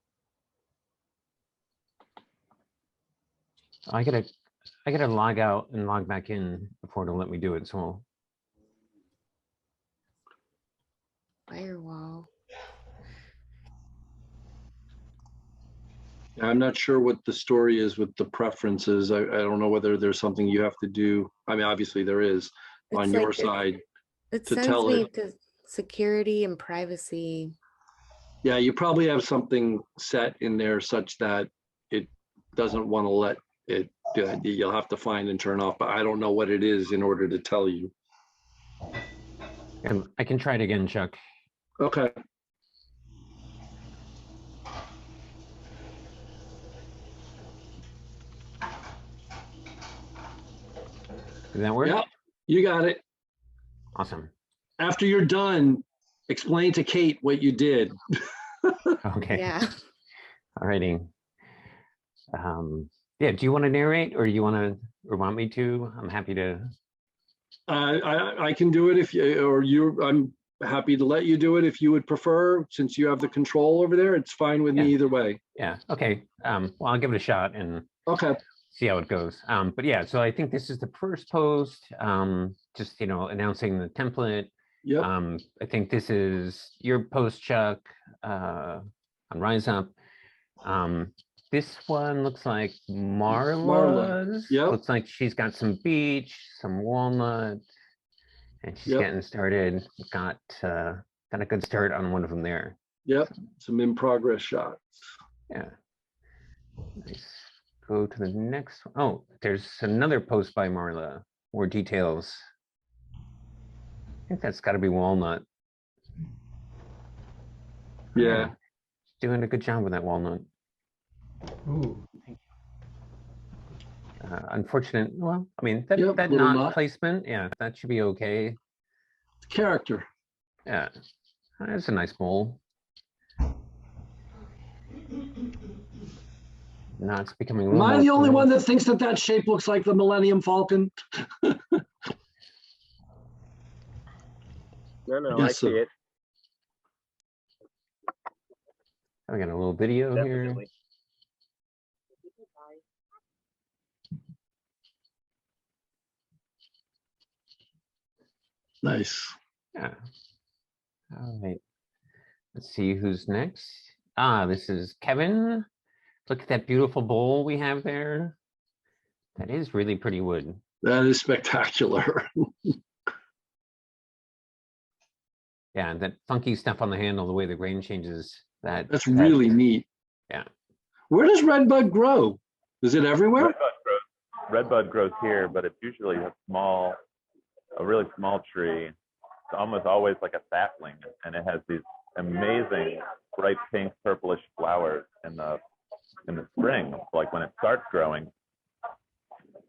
I gotta log out and log back in before it'll let me do it. So Firewall. I'm not sure what the story is with the preferences. I don't know whether there's something you have to do. I mean, obviously there is on It's your like side it to sends tell me it. to security and privacy. Yeah, you probably have something set in there such that it doesn't want to let it, you'll have to find and turn off, but I don't know what it is in order to tell you. and I can try it again, Chuck. Okay. Did that work? Yeah, you got it. Awesome. After you're done, explain to Kate what you did. Okay. Yeah. Alrighty. Yeah, do you want to narrate or you want to, or want me to? I'm happy to. I can do it if you, or you, I'm happy to let you do it if you would prefer, since you have the control over there. It's fine with me either way. Yeah, okay. Well, I'll give it a shot and okay, see how it goes. But yeah, so I think this is the first post, just, you know, announcing the template. Yep. I think this is your post, Chuck, on Rise Up. This one looks like Marla's. Yep. Looks like she's got some beech, some walnut, and she's getting started. Got a good start on one of them there. Yep, some in progress shots. Yeah. Nice. Go to the next one. Oh, there's another post by Marla. More details. I think that's got to be walnut. Yeah. Doing a good job with that walnut. Ooh. Unfortunate. Well, I mean, that, Yep, that little knot knot. placement, yeah, that should be okay. Character. Yeah, that's a nice bowl. Knots becoming a Am little I more the only clear. one that thinks that that shape looks like the Millennium Falcon? No, I guess see so. it. I got a little video Definitely. Nice. here. Yeah. All right. Let's see who's next. Ah, this is Kevin. Look at that beautiful bowl we have there. That is really pretty wood. That is spectacular. Yeah, that funky stuff on the handle, the way the grain changes. That's really neat. Yeah. Where does redbud grow? Is it everywhere? Redbud grows here, but it's usually a really small tree. It's almost always like a sapling, and it has these amazing bright pink, purplish flowers in the spring, like when it starts growing.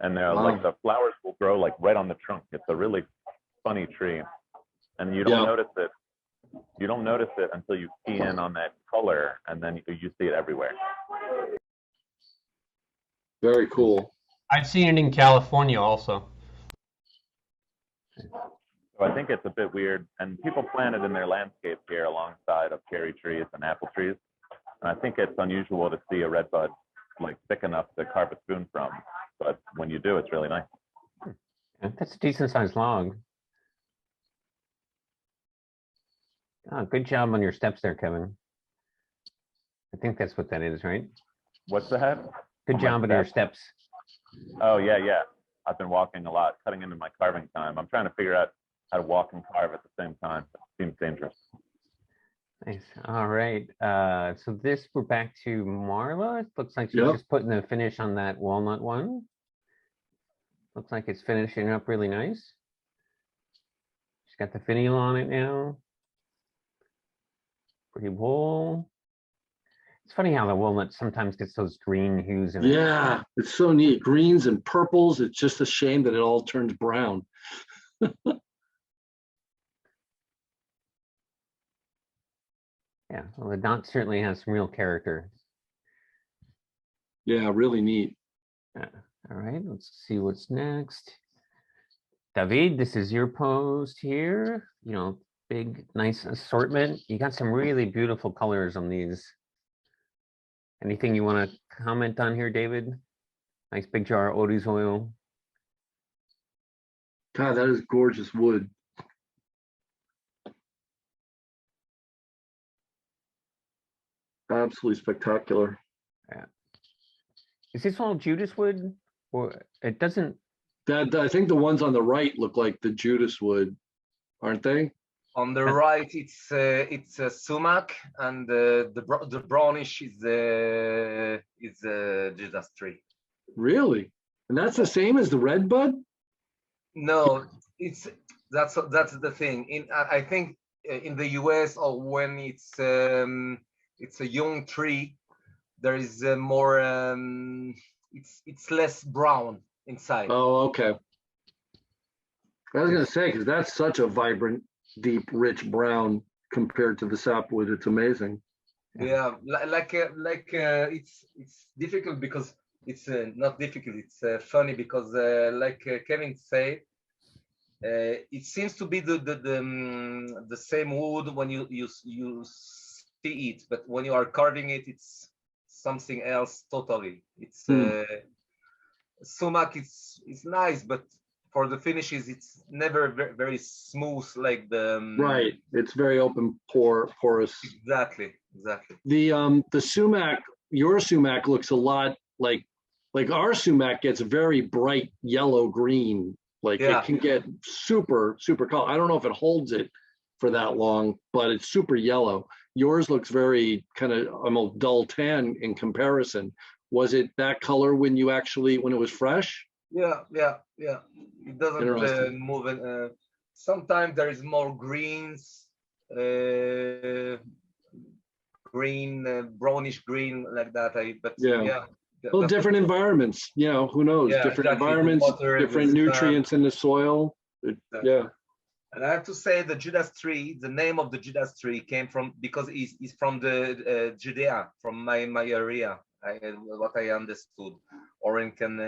And they're Wow. like the flowers will grow like right on the trunk. It's a really funny tree, and you don't notice it. You don't notice it until you key in on that color, and then you see it everywhere. Very cool. I've seen it in California also. So I think it's a bit weird, and people plant it in their landscape here alongside of cherry trees and apple trees. And I think it's unusual to see a redbud like thick enough to carve a spoon from. But when you do, it's really nice. Yeah, that's a decent sized log. Oh, good job on your steps there, Kevin. I think that's what that is, right? What's that? Good job on your steps. Oh, yeah. I've been walking a lot, cutting into my carving time. I'm trying to figure out how to walk and carve at the same time. It seems dangerous. Nice. All right. So this, we're back to Marla. It looks like she's Yep. just putting the finish on that walnut one. Looks like it's finishing up really nice. She's got the finial on it now. Pretty wool. It's funny how the walnut sometimes gets those green hues in it. Yeah, it's so neat. Greens and purples. It's just a shame that it all turns brown. Yeah, well, the dot certainly has some real character. Yeah, really neat. Yeah. All right, let's see what's next. David, this is your post here. You know, big, nice assortment. You got some really beautiful colors on these. Anything you want to comment on here, David? Nice big jar of Odie's oil. God, that is gorgeous wood. Absolutely spectacular. Yeah. Is this all Judas wood? Or it doesn't? I think the ones on the right look like the Judas wood, aren't they? On the right, it's a sumac, and the brownish is Judas tree. Really? And that's the same as the redbud? No, that's the thing. I think in the US, or when it's a young tree, there is more. It's less brown inside. Oh, okay. I was gonna say, because that's such a vibrant, deep, rich brown compared to the sapwood. It's amazing. Yeah, it's difficult because it's not difficult. It's funny because like Kevin said, it seems to be the same wood when you see it, but when you are carving it, it's something else totally. It's sumac. It's nice, but for the finishes, it's never very smooth like the Right. It's very open porous. Exactly. The sumac, your sumac looks a lot like our sumac gets very bright yellow green. Like it can get super color. I don't know if it holds it for that long, but it's super yellow. Yours looks very kind of almost dull tan in comparison, Was it that color when you actually, when it was fresh? Yeah. It doesn't Interesting. move. Sometimes there is more greens, brownish green like that. But Yeah. Well, different environments, who knows? Yeah, Different exactly. With environments, water, different with nutrients in the soil. Yeah. And I have to say the Judas tree, the name of the Judas tree came from, because it's from the Judea, from my area, what I understood. Oren can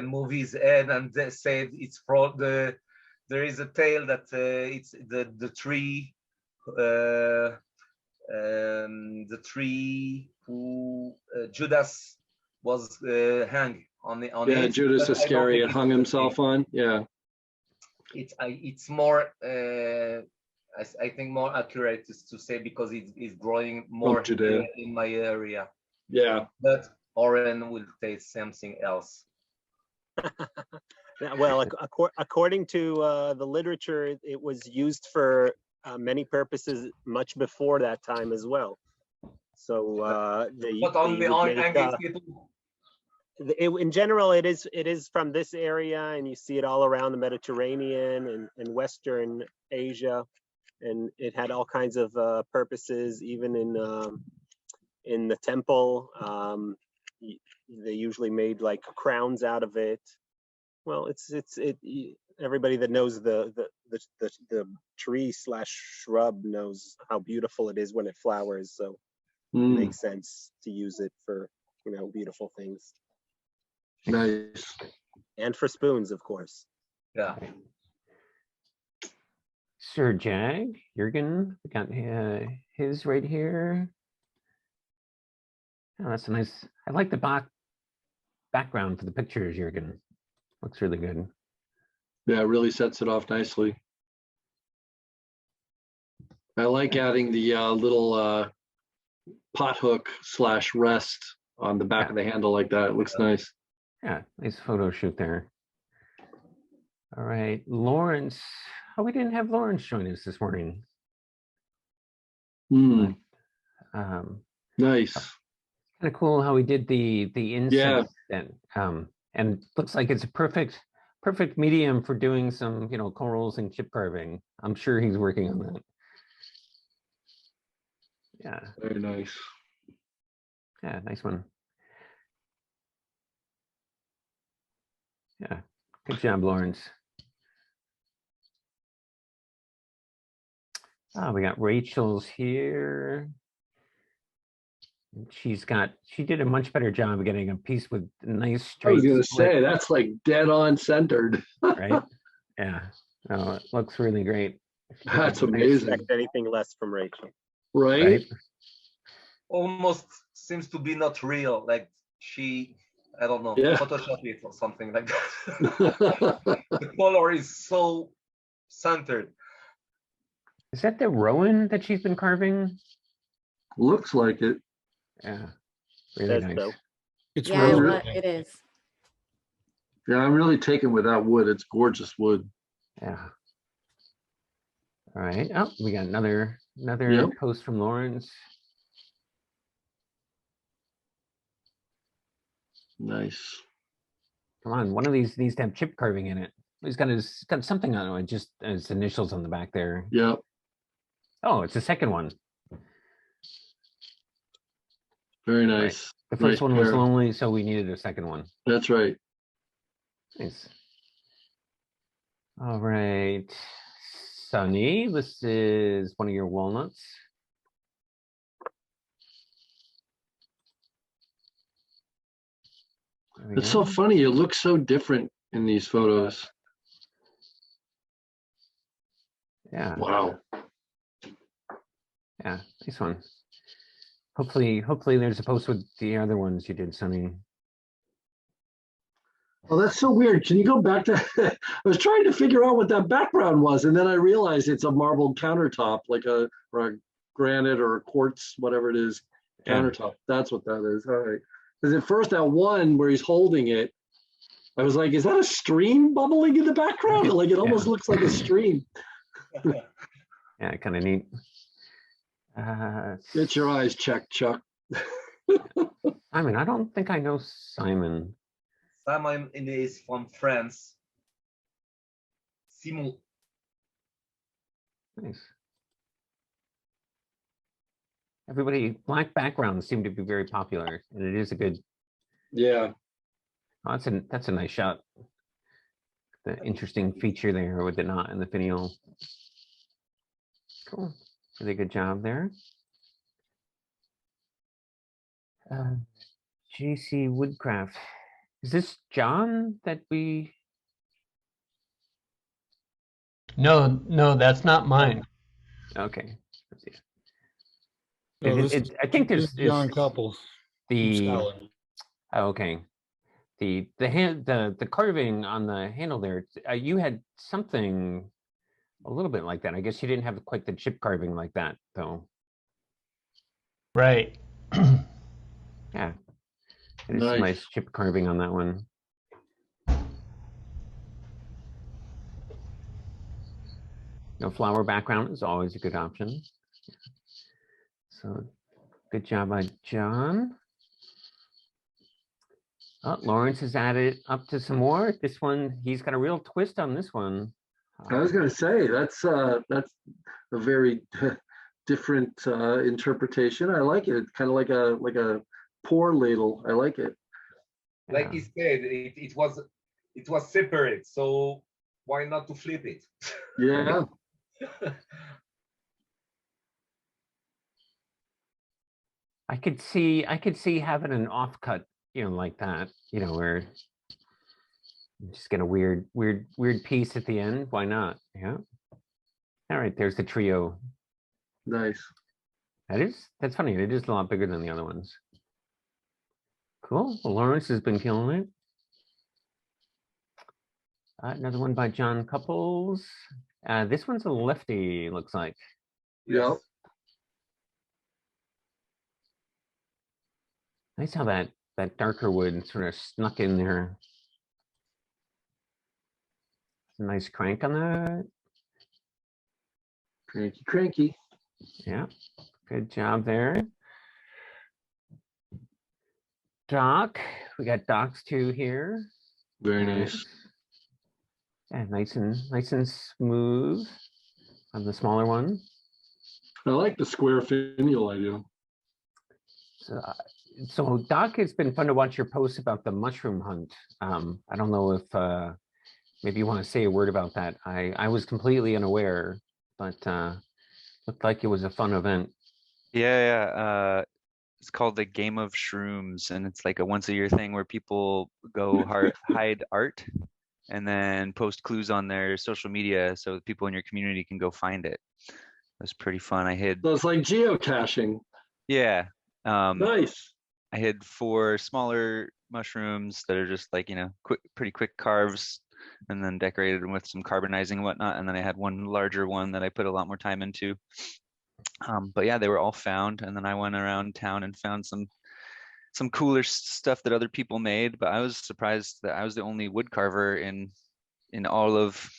move his head and say it's from there is a tale that it's the tree, the tree who Judas was hung on it. Judas But I don't think Iscariot it's hung the himself tree. on. Yeah. It's more I think more accurate is to say because it's growing more Judea. in my area. Yeah. But Oren will taste something else. Well, according to the literature, it was used for many purposes much before that time as well. So But only in general, it is from this area, and you see it all around the Mediterranean and Western Asia, and it had all kinds of purposes, even in the temple. They usually made like crowns out of it. Well, everybody that knows the tree / shrub knows how beautiful it is when it flowers. So it makes sense to use it for beautiful things. Nice. And for spoons, of course. Yeah. Sir Jag, Jürgen, we got his right here. Oh, that's a nice. I like the background for the pictures, Jürgen. Looks really good. Yeah, it really sets it off nicely. I like adding the little pot hook / rest on the back of the handle like that. It looks nice. Yeah, nice photo shoot there. All right, Lawrence. Oh, we didn't have Lawrence join us this morning. Nice. Kind of cool how we did the insect then. And looks like it's a perfect medium for doing some, corals and chip carving. I'm sure he's working on that. Yeah. Very nice. Yeah, nice one. Yeah, good job, Lawrence. Oh, we got Rachel's here. She did a much better job of getting a piece with nice straight. I was going to say, that's like dead on centered. Right? Yeah. Oh, it looks really great. That's amazing. Expect anything less from Rachel. Right? Almost seems to be not real. Like she, I don't know, Photoshop it or something like that. The color is so centered. Is that the rowan that she's been carving? Looks like it. Yeah, really nice. So. It's really, it is. Yeah, I'm really taken with that wood. It's gorgeous wood. Yeah. All right. Oh, we got another post from Lawrence. Nice. Come on, one of these needs to have chip carving in it. He's got something on it, just his initials on the back there. Yep. Oh, it's the second one. Very nice. Right. The first one was lonely, so we needed a second one. That's right. Nice. All right. Sunny, this is one of your walnuts. It's so funny. It looks so different in these photos. Yeah. Wow. Yeah, nice one. Hopefully there's a post with the other ones you did, Sunny. Oh, that's so weird. Can you go back to, I was trying to figure out what that background was, and then I realized it's a marble countertop, like or a granite or a quartz, whatever it is, countertop. That's what that is. All right. Because at first that one where he's holding it, I was like, is that a stream bubbling in the background? Like it almost looks like a stream. Yeah, kind of neat. Get your eyes checked, Chuck. I don't think I know Simon. Simon is from France. Simon. Nice. Everybody, black backgrounds seem to be very popular, and it is a good. Yeah. Oh, that's a nice shot. The interesting feature there with the knot and the finial. Cool. Really good job there. JC Woodcraft. Is this John that we? No, that's not mine. Okay. Let's see. No, I think there's John Couples. the. Oh, okay. The carving on the handle there. You had something a little bit like that. I guess you didn't have quite the chip carving like that, though. Right. Yeah. It is some nice chip carving on that one. No flower background is always a good option. So good job by John. Oh, Lawrence has added up to some more. This one, he's got a real twist on this one. I was going to say that's a very different interpretation. I like it. It's kind of like a pour ladle. I like it. Like he said, it was separate. So why not to flip it? Yeah. I could see having an offcut, like that, where you just get a weird piece at the end. Why not? Yeah. All right, there's the trio. Nice. That's funny. It is a lot bigger than the other ones. Cool. Well, Lawrence has been killing it. Another one by John Couples. This one's a lefty, looks like. Yep. Nice how that darker wood sort of snuck in there. Nice crank on that. Cranky. Yeah, good job there. Doc, we got Doc's 2 here. Very nice. Yeah, nice and smooth on the smaller one. I like the square finial idea. So Doc, it's been fun to watch your posts about the mushroom hunt. I don't know if maybe you want to say a word about that. I was completely unaware, but looked like it was a fun event. Yeah. It's called the Game of Shrooms, and it's like a once-a-year thing where people go hide art and then post clues on their social media so people in your community can go find it. It was pretty fun. So it's like geocaching. Yeah. Nice. I hid 4 smaller mushrooms that are just like, pretty quick carves, and then decorated them with some carbonizing and whatnot. And then I had one larger one that I put a lot more time into. But yeah, they were all found, and then I went around town and found some cooler stuff that other people made. But I was surprised that I was the only wood carver in all of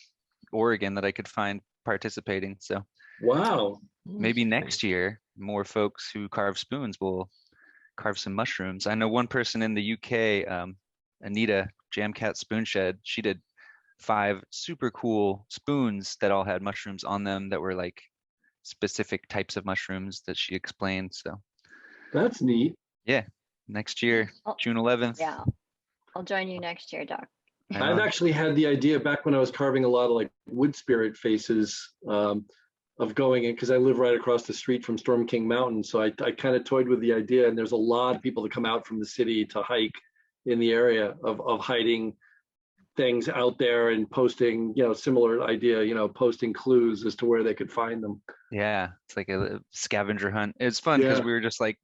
Oregon that I could find participating. So wow, maybe next year more folks who carve spoons will carve some mushrooms. I know one person in the UK, Anita Jamcat Spoon Shed. She did 5 super cool spoons that all had mushrooms on them that were like specific types of mushrooms that she explained. So that's neat. Yeah, next year, June 11th. Yeah, I'll join you next year, Doc. I've actually had the idea back when I was carving a lot of like wood spirit faces of going in, because I live right across the street from Storm King Mountain. So I kind of toyed with the idea, and there's a lot of people that come out from the city to hike in the area of hiding things out there and posting, similar idea, posting clues as to where they could find them. Yeah, it's like a scavenger hunt. It's fun because we were just like,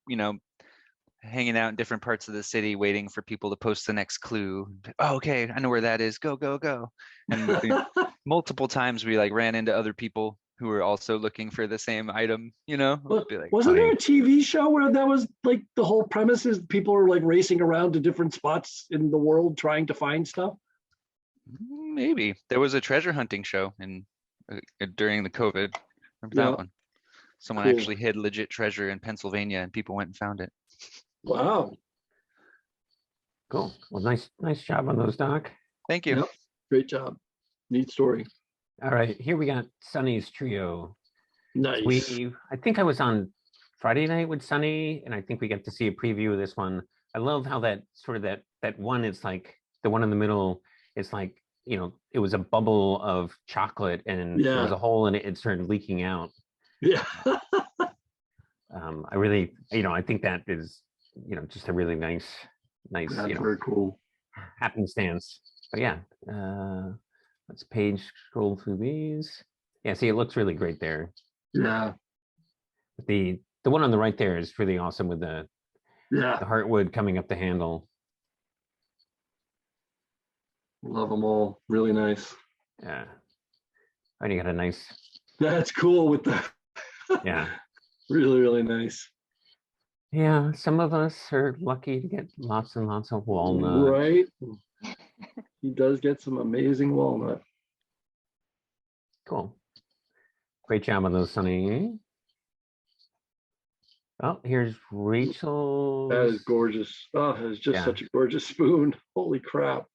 hanging out in different parts of the city waiting for people to post the next clue. Oh, okay, I know where that is. Go, go, go. And multiple times we like ran into other people who were also looking for the same item, Well, be like, wasn't there a TV show where that was like the whole premise is people are like racing around to different spots in the world trying to find stuff? Maybe there was a treasure hunting show during the COVID. Remember that one? Someone actually hid legit treasure in Pennsylvania, and people went and found it. Wow. Cool. Well, nice job on those, Doc. Thank you. Yep. Great job. Neat story. All right, here we got Sunny's trio. Nice. I think I was on Friday night with Sunny, and I think we got to see a preview of this one. I love how that sort of that one is like the one in the middle. It's like, you know, it was a bubble of chocolate, and there was Yeah. a hole in it. It started leaking out. Yeah. I really, you know, I think that is, you know, just a really nice, That's you know, very cool. happenstance. But yeah, let's page scroll through these. Yeah, see, it looks really great there. Yeah. The one on the right there is really awesome with the heartwood coming up the handle. Love them all. Really nice. Yeah. And you got a nice. That's cool with the. Yeah. Really, really nice. Yeah, some of us are lucky to get lots and lots of walnut. Right. He does get some amazing walnut. Cool. Great job on those, Sunny. Oh, here's Rachel. That is gorgeous. Oh, it's just such a gorgeous spoon. Holy crap.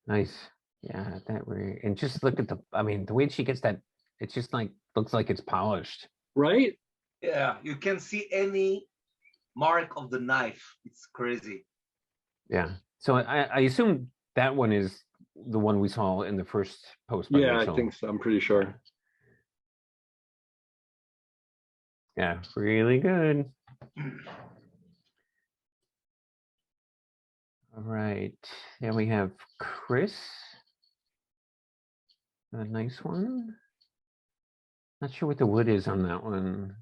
Nice. Yeah, that way. And just look at I mean, the way she gets that, it's just like, looks like it's polished. Right? Yeah, you can see any mark of the knife. It's crazy. Yeah. So I assume that one is the one we saw in the first post. By Yeah, Rachel. I think so. I'm pretty sure. Yeah, really good. All right. Then we have Chris. A nice one. Not sure what the wood is on that one.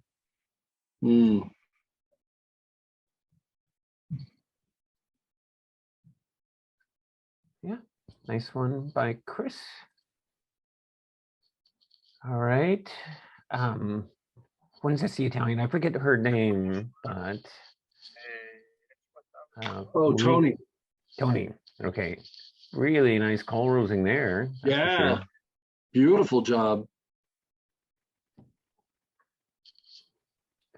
Yeah, nice one by Chris. All right. When is this the Italian? I forget her name, but Tony. Tony. Okay. Really nice coal rosing there. That's for Yeah. sure. Beautiful job.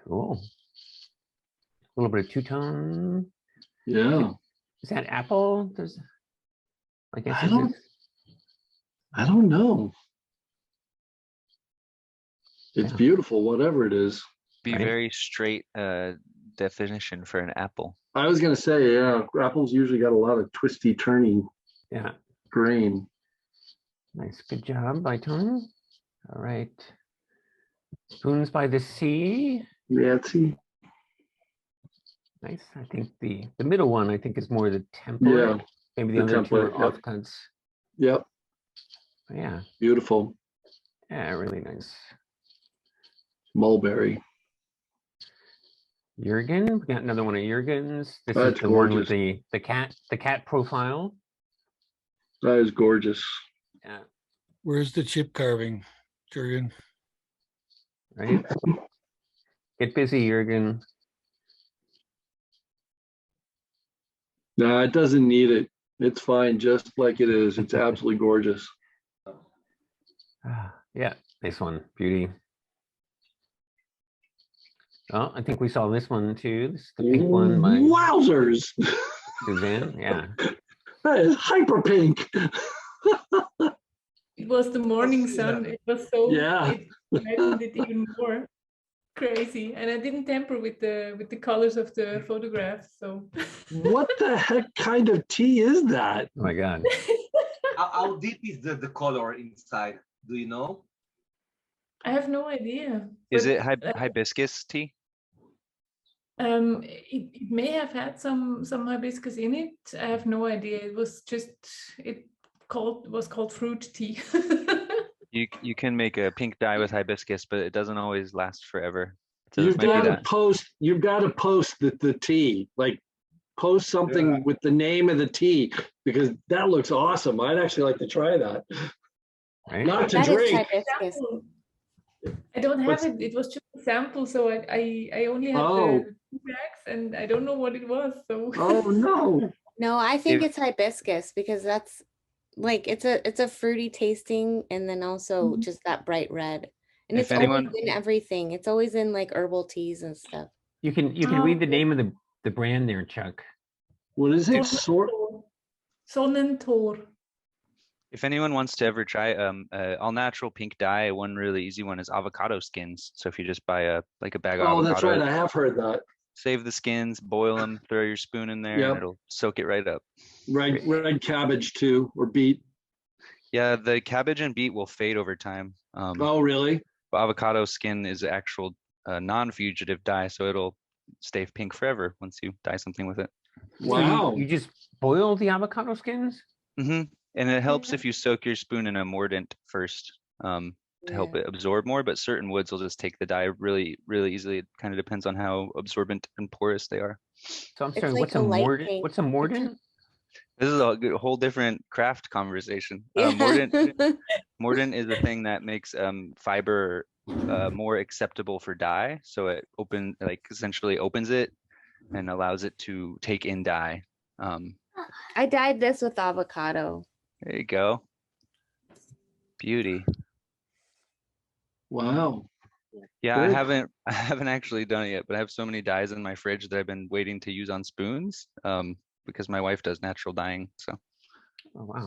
Cool. A little bit of two-tone. Yeah. Is that apple? I guess I don't know. It's beautiful, whatever it is. Be very straight definition for an apple. I was gonna say, yeah, apples usually got a lot of twisty, turny grain. Nice, good job by Tony. All right. Spoons by the Sea. Yeah, see. Nice. I think the middle one, I think, is more the template. Yeah. Maybe the other two are template, yep. offcuts. Yep. Yeah. Beautiful. Yeah, really nice. Mulberry. Jurgen, we got another one of Jurgen's. This That's is the one with gorgeous. the cat profile. That is gorgeous. Yeah. Where's the chip carving, Jurgen? Right. Get busy, Jurgen. No, it doesn't need it. It's fine just like it is. It's absolutely gorgeous. Yeah, nice one. Beauty. Oh, I think we saw this one too. This is the pink one by Wowzers! Suzanne. Yeah. That is hyper pink. It was the morning sun. It was so Yeah. It made it even more crazy. And I didn't tamper with the colors of the photograph. So What the heck kind of tea is that? Oh my God. How deep is the color inside? Do you know? I have no idea. Is it But, hibiscus tea? it may have had some hibiscus in it. I have no idea. It was just was called fruit tea. You can make a pink dye with hibiscus, but it doesn't always last forever. So You've this might got be to that. post. You've got to post the tea. Like post something with the name of the tea because that looks awesome. I'd actually like to try that. Right? Not to That is drink. hibiscus. I don't have What's- it. It was just a sample, so I only had Oh. the 2 bags, and I don't know what it was. So Oh no. No, I think If- it's hibiscus because that's like it's a fruity tasting and then also just that bright red. And If it's anyone- always in everything. It's always in like herbal teas and stuff. You can read the name of the brand there, Chuck? What is it? Sonnentor. If anyone wants to ever try all natural pink dye, one really easy one is avocado skins. So if you just buy a bag of Oh, avocado, that's right. I have heard that. save the skins, boil them, throw your spoon in there, and Yep. it'll soak it right up. Red cabbage too, or beet. Yeah, the cabbage and beet will fade over time. Oh, really? But avocado skin is actual non-fugitive dye, so it'll stay pink forever once you dye something with it. Wow. So you just boil the avocado skins? Mm-hmm. And it helps if you soak your spoon in a mordant first to help it absorb more, but certain woods will just take the dye really, really easily. It kind of depends on how absorbent and porous they are. So I'm sorry, what's a mordant? What's a mordant? This is a whole different craft conversation. Mordant is the thing that makes fiber more acceptable for dye. So it essentially opens it and allows it to take in dye. I dyed this with avocado. There you go. Beauty. Wow. Yeah, Good. I haven't actually done it yet, but I have so many dyes in my fridge that I've been waiting to use on spoons because my wife does natural dyeing. So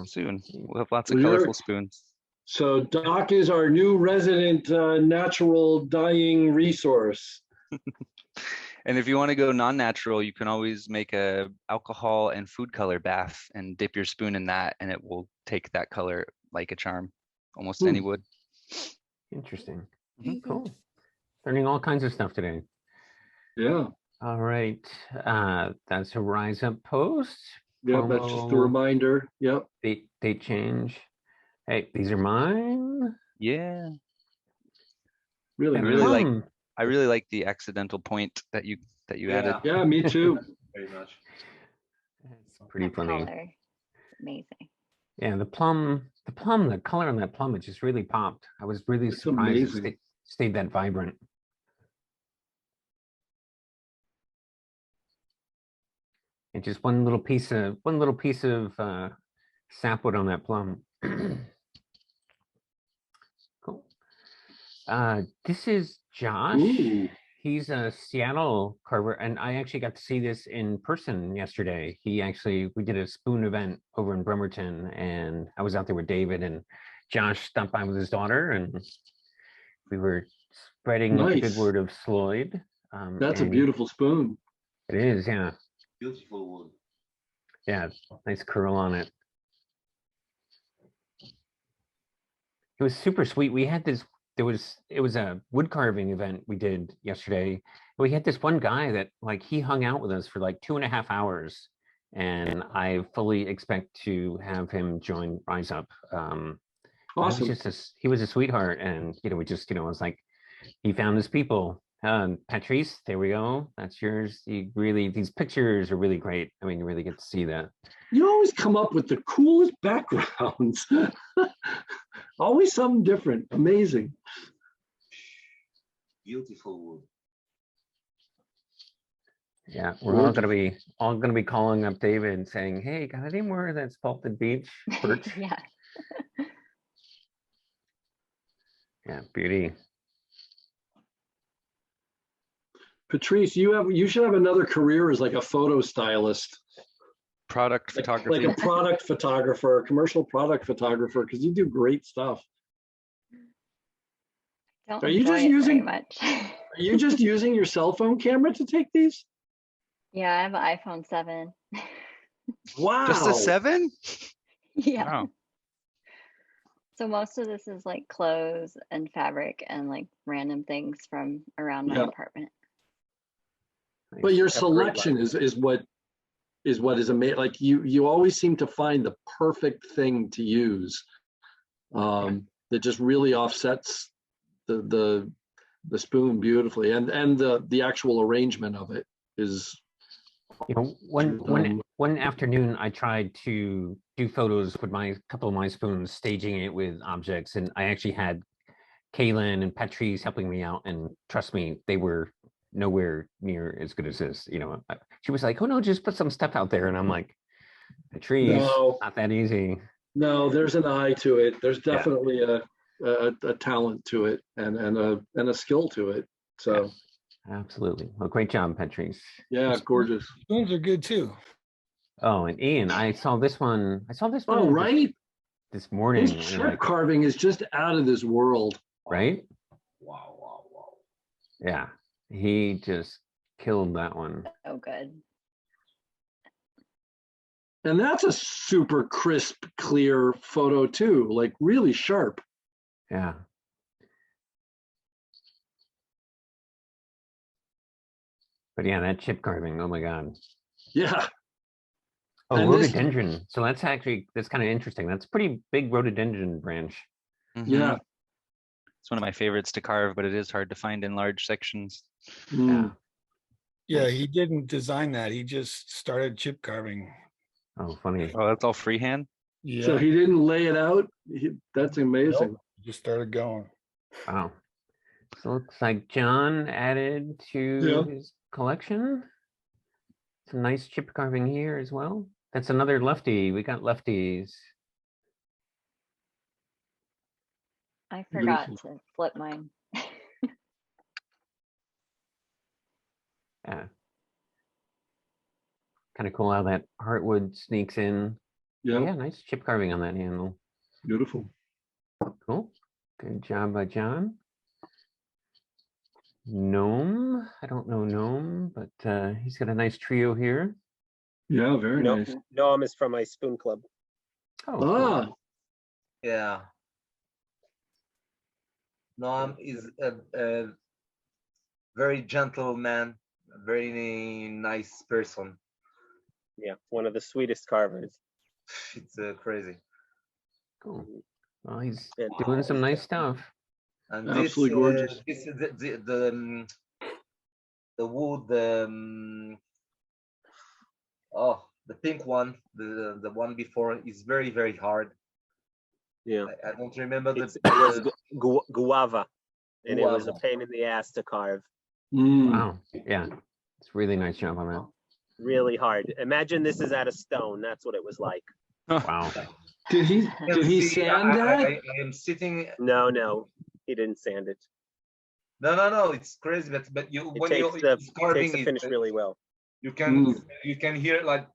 soon we'll have lots of colorful spoons. So Doc is our new resident natural dyeing resource. And if you want to go non-natural, you can always make a alcohol and food color bath and dip your spoon in that, and it will take that color like a charm, almost any wood. Interesting. Cool. Learning all kinds of stuff today. Yeah. All right. That's a Rise Up post. Yeah, that's just a reminder. Yep. Date change. Hey, these are mine. Yeah. Really, I really like the accidental point that you added. Yeah, me too. Very much. It's pretty funny. Color. Amazing. Yeah, the color on that plum, it just really popped. I was really surprised it stayed that vibrant. And just one little piece of sapwood on that plum. Cool. This is Josh. Ooh. He's a Seattle carver, and I actually got to see this in person yesterday. We did a spoon event over in Bremerton, and I was out there with David, and Josh stopped by with his daughter, and we were spreading the good word of Sloyd. That's a beautiful spoon. It is, yeah. Beautiful wood. Yeah, nice curl on it. It was super sweet. We had this. It was a wood carving event we did yesterday. We had this one guy that he hung out with us for 2.5 hours, and I fully expect to have him join Rise Up. Awesome. He was a sweetheart, and we just was like, he found his people. Patrice, there we go. That's yours. These pictures are really great. I mean, you really get to see that. You always come up with the coolest backgrounds. Always something different. Amazing. Beautiful wood. Yeah, we're all gonna be calling up David and saying, "Hey, got any more of that spalted beech birch?" Yeah. Yeah, beauty. Patrice, you should have another career as a photo stylist. Product photography. Like a product photographer, commercial product photographer, because you do great stuff. Are you just using much? Are you just using your cell phone camera to take these? Yeah, I have an iPhone 7. Wow. Just a 7? Yeah. Wow. So most of this is clothes and fabric and random things from around my apartment. But your selection is what is amazing. You always seem to find the perfect thing to use that just really offsets the spoon beautifully, and the actual arrangement of it is. One afternoon I tried to do photos with a couple of my spoons, staging it with objects, and I actually had Kaylin and Patrice helping me out, and trust me, they were nowhere near as good as this. She was like, "Oh no, just put some stuff out there," and I'm like, "Patrice, not that easy." No, there's an eye to it. There's definitely a talent to it and a skill to it. So Absolutely. Well, great job, Patrice. Yeah, gorgeous. Spoons are good too. Oh, and Ian, I saw this one. Oh, right. This morning. His and chip like, carving is just out of this world. right? Wow, wow, wow. Yeah. He just killed that one. So good. And that's a super crisp, clear photo too, like really sharp. Yeah. But yeah, that chip carving, oh my God. Yeah. Oh, And this- rhododendron. So that's kind of interesting. That's a pretty big rhododendron branch. Yeah. It's one of my favorites to carve, but it is hard to find in large sections. Yeah. Yeah, he didn't design that. He just started chip carving. Oh, funny. Oh, that's all freehand? Yeah. So he didn't lay it out. That's amazing. Nope, just started going. Wow. So it looks like John added to his collection. Some nice chip carving here as well. That's another lefty. We got lefties. I forgot to flip mine. Yeah. Kind of cool how that heartwood sneaks in. Yeah. Yeah, nice chip carving on that handle. Beautiful. Cool. Good job by John. Gnome. I don't know Gnome, but he's got a nice trio here. Yeah, very nice. Noam is from my spoon club. Oh, Ah. cool. Yeah. Noam is a very gentle man, a very nice person. Yeah, one of the sweetest carvers. It's crazy. Cool. Well, he's doing some nice stuff. And Absolutely gorgeous. This is the wood, the pink one, the one before is very, very hard. Yeah, I don't remember it was guava, and it was a guava. pain in the ass to carve. Wow. Yeah. It's really nice job on that. Really hard. Imagine this is out of stone. That's what it was like. Wow. Did he sand that? I am sitting. No, he didn't sand it. No, it's crazy. But you It when takes you the carving takes the finish really well. you can hear it like.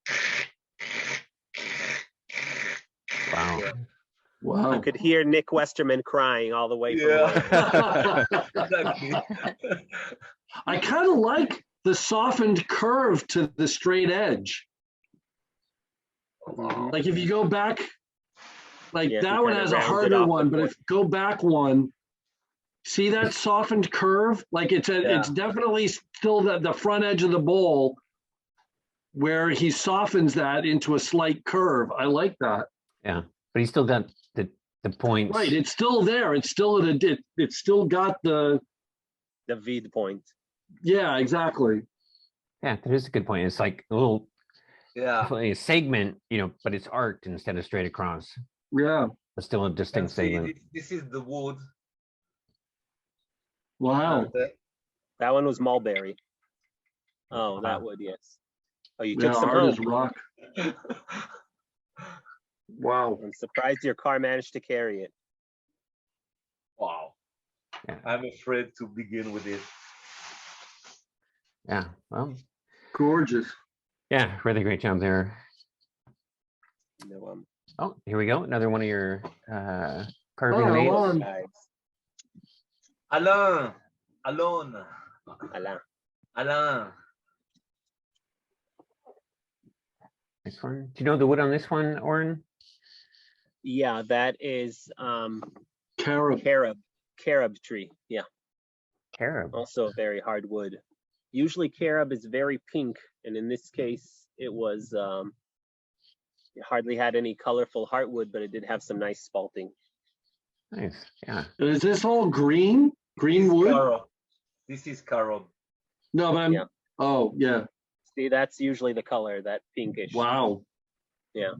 Wow. Wow. You could hear Nick Westerman crying all the way from Exactly. I kind of like the softened curve to the straight edge. Like if you go back, like Yeah, that he one kinda has a rounds it harder off one, the but if you go back one, see that softened curve? Like it's definitely still the front edge of the bowl where he softens that into a slight curve. I like that. Yeah. But he still got the points. Right, it's still there. It's still it's still got the vid point. Yeah, exactly. Yeah, that is a good point. It's like a little a segment, but it's arced instead of straight across. Yeah. But still a distinct segment. This is the wood. Wow. That one was mulberry. Oh, that would, yes. Oh, you took some hard home. as rock. Wow. I'm surprised your car managed to carry it. Wow. Yeah. I'm afraid to begin with it. Yeah. Well. Gorgeous. Yeah, really great job there. No, Oh, here we go. Another one of your carving mates. Alain. This one. Do you know the wood on this one, Oren? Yeah, that is carob tree. Yeah. Carob. Also a very hard wood. Usually carob is very pink, and in this case it was it hardly had any colorful heartwood, but it did have some nice spalting. Nice. Yeah. Is this all green? Green wood? This is carob. No, but I'm oh yeah. See, that's usually the color, that pinkish. Wow. Yeah.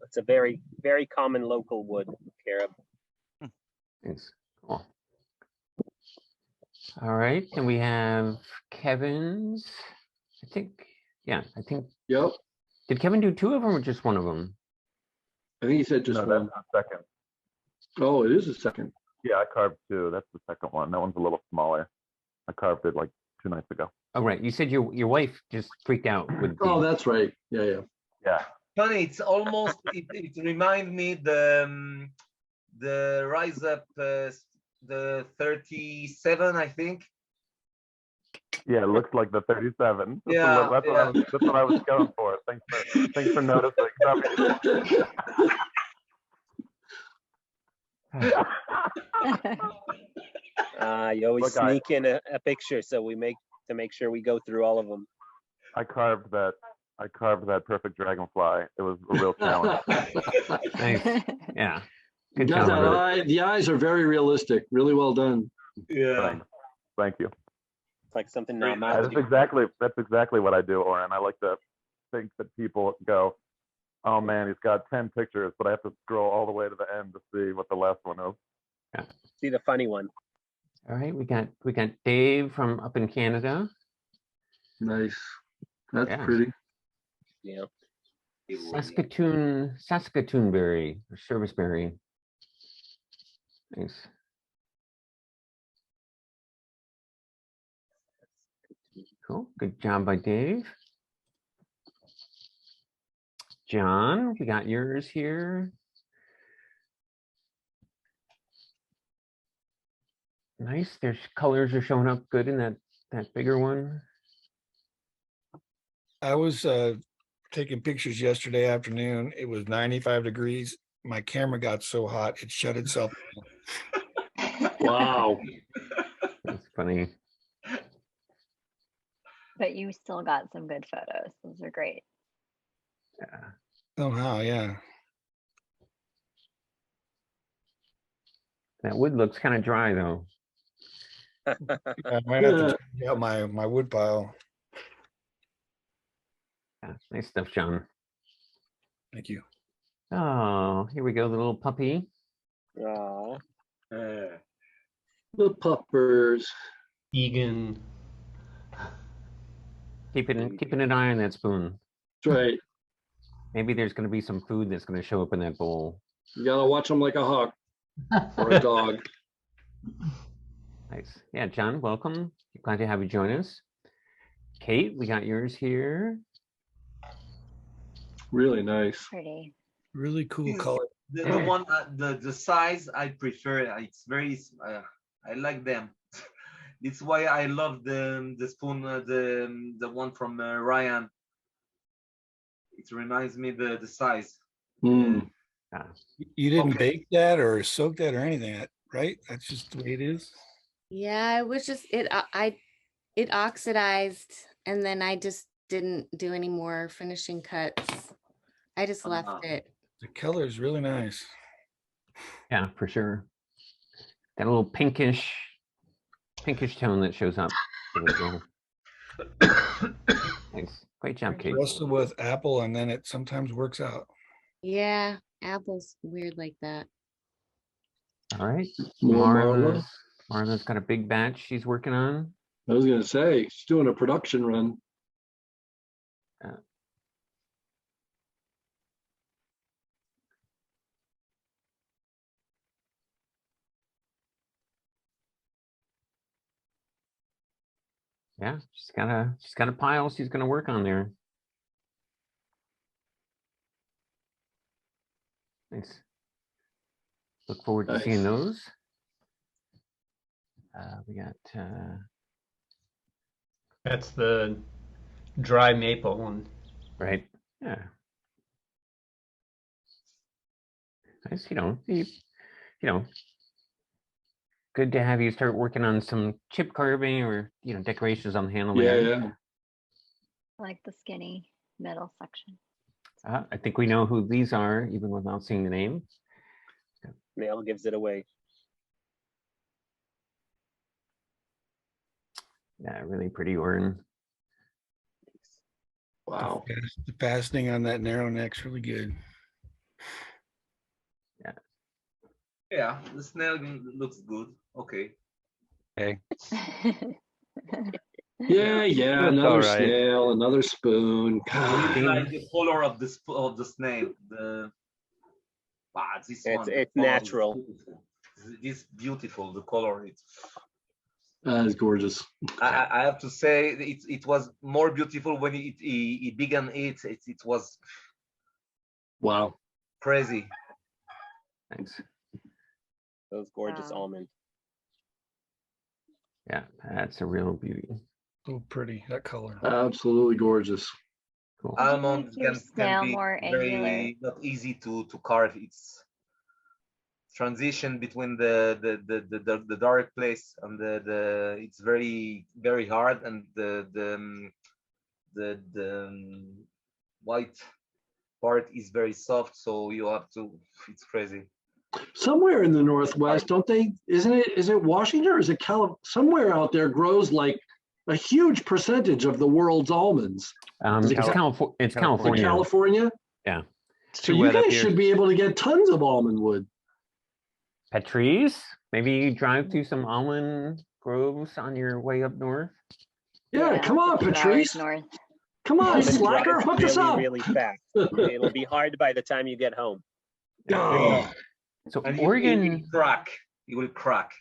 It's a very, very common local wood, carob. Thanks. Cool. All right, and we have Kevin's. I think. Yep. Did Kevin do two of them or just one of them? I think he said just one. That's the second. Oh, it is a second. Yeah, I carved two. That's the second one. That one's a little smaller. I carved it like nights ago. Oh, right. You said your wife just freaked out with Oh, the, that's right. Yeah. Yeah. Funny, it's almost it reminds me the Rise Up the 37, I think. Yeah, it looks like the 37. Yeah, That's what I was going for. Thanks for noticing. You always Look, sneak in a picture, so we make sure we go through all of them. I carved that perfect dragonfly. It was a real challenge. nice. Yeah. Good No, job. the eyes are very realistic. Really well done. Yeah. Thank you. It's like something That's exactly what I do, Oren. I like to think that people go, oh man, he's got 10 pictures, but I have to scroll all the way to the end to see what the last one is. Yeah. See the funny one. All right, we got Dave from up in Canada. Nice. That's pretty. Yeah. Saskatoonberry or Serviceberry. Nice. Cool. Good job by Dave. John, we got yours here. Nice. There's colors are showing up good in that bigger one. I was taking pictures yesterday afternoon. It was 95 degrees. My camera got so hot it shut itself. Wow. That's funny. But you still got some good photos. Those are great. Yeah. Somehow, yeah. That wood looks kind of dry though. I might have to check out my wood pile. Yeah, nice stuff, John. Thank you. Oh, here we go, the little puppy. Aww. The puppers. Egan. Keeping an eye on that spoon. That's right. Maybe there's going to be some food that's going to show up in that bowl. You gotta watch them like a hawk or a dog. Nice. Yeah, John, welcome. Glad to have you join us. Kate, we got yours here. Really nice. Pretty. Really cool color. The one the size I prefer. It's very I like them. It's why I love the spoon, the one from Ryan. It reminds me the size. Mm. You didn't bake that or soak that or anything, right? That's just the way it is. Yeah, it was just it oxidized, and then I just didn't do any more finishing cuts. I just left it. The color is really nice. Yeah, for sure. That little pinkish tone that shows up. Thanks. Great job, Kate. Wrestle with apple, and then it sometimes works out. Yeah, apple's weird like that. All right. Marla. Marla's got a big batch she's working on. I was gonna say she's doing a production run. Yeah, she's got a pile she's gonna work on there. Nice. Look forward to seeing those. We got That's the dry maple one. right. Yeah. Nice, good to have you start working on some chip carving or decorations on the handle. Yeah. I like the skinny middle section. I think we know who these are, even without seeing the name. Mail gives it away. Yeah, really pretty Oren. Wow. The fastening on that narrow neck's really good. Yeah. Yeah, the snail looks good. Okay. Hey. Yeah, That's another all right. snail, another spoon. I God. like the color of the snail. This one. It's natural. This beautiful. The color. It's gorgeous. I have to say it was more beautiful when he began it. It was wow, crazy. Thanks. Those gorgeous almonds. Yeah, that's a real beauty. So pretty, that color. Absolutely gorgeous. Cool. Almonds your can snail be more angular? very not easy to carve. It's transition between the dark place and the it's very hard, and the white part is very soft, so you have to, it's crazy. Somewhere in the Northwest, don't they, is it Washington or is it somewhere out there grows like a huge percentage of the world's almonds? It's California. California? Yeah. So you guys should be able to get tons of almond wood. Patrice, maybe you drive through some almond groves on your way up north. Yeah, come on, Patrice. North. Come on, slacker, hook us up. Really fast. It'll be hard by the time you get home. Oh. So and Oregon it will crack. It will crack.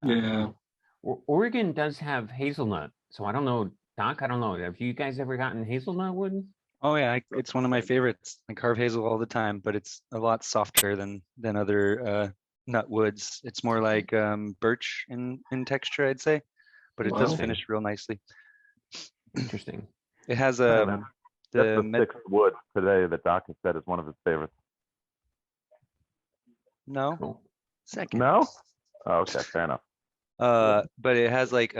Yeah. Oregon does have hazelnut. So I don't know, Doc, I don't know. Have you guys ever gotten hazelnut wood? Oh yeah, it's one of my favorites. I carve hazel all the time, but it's a lot softer than other nut woods. It's more like birch in texture, I'd say, but it does finish real nicely. Interesting. It has That's the sixth wood today that Doc has said is one of his favorites. No. Cool. Second. No? Oh, okay, fair enough. But it has like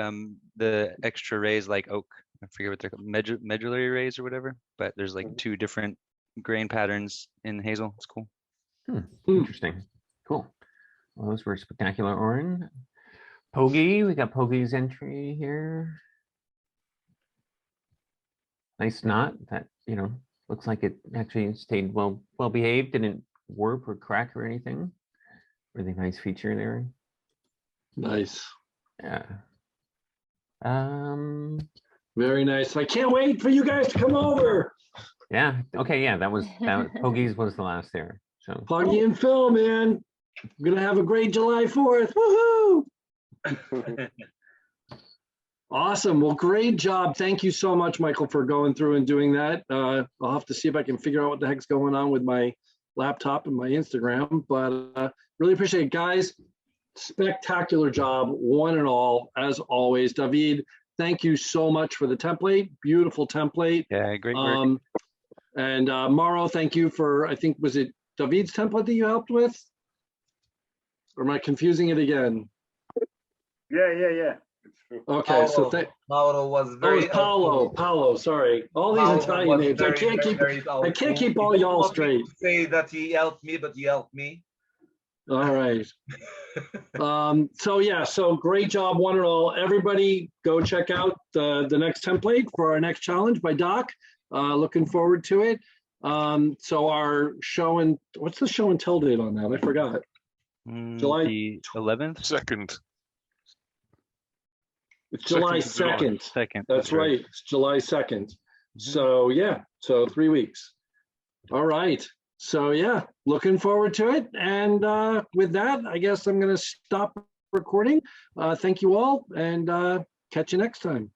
the extra rays like oak. I forget what they're called, medullary rays or whatever. But there's like two different grain patterns in hazel. It's cool. Interesting. Cool. Well, those were spectacular, Oren. Pogi, we got Pogi's entry here. Nice knot that, looks like it actually stayed well behaved, didn't warp or crack or anything. Really nice feature there. Nice. Yeah. Very nice. I can't wait for you guys to come over. Yeah. Okay. Yeah. That was Pogi's was the last there. So Poggy and Phil, man, we're gonna have a great July 4th. Woohoo! Awesome. Well, great job. Thank you so much, Michael, for going through and doing that. I'll have to see if I can figure out what the heck's going on with my laptop and my Instagram, but really appreciate it, guys. Spectacular job, one and all, as always. David, thank you so much for the template. Beautiful template. Yeah, great work. And Mauro, thank you for, I think, was it David's template that you helped with? Or am I confusing it again? Yeah. Okay, so Mauro was very Paolo, sorry. All these Italian names. I can't keep all y'all straight. Say that he helped me, but he helped me. All right. So great job, one and all. Everybody go check out the next template for our next challenge by Doc. Looking forward to it. So our show and what's the show and tell date on that? I forgot. July the 11th. Second. It's July 2nd. That's right. It's July 2nd. So yeah, so 3 weeks. All right. So yeah, looking forward to it. And with that, I guess I'm going to stop recording. Thank you all, and catch you next time.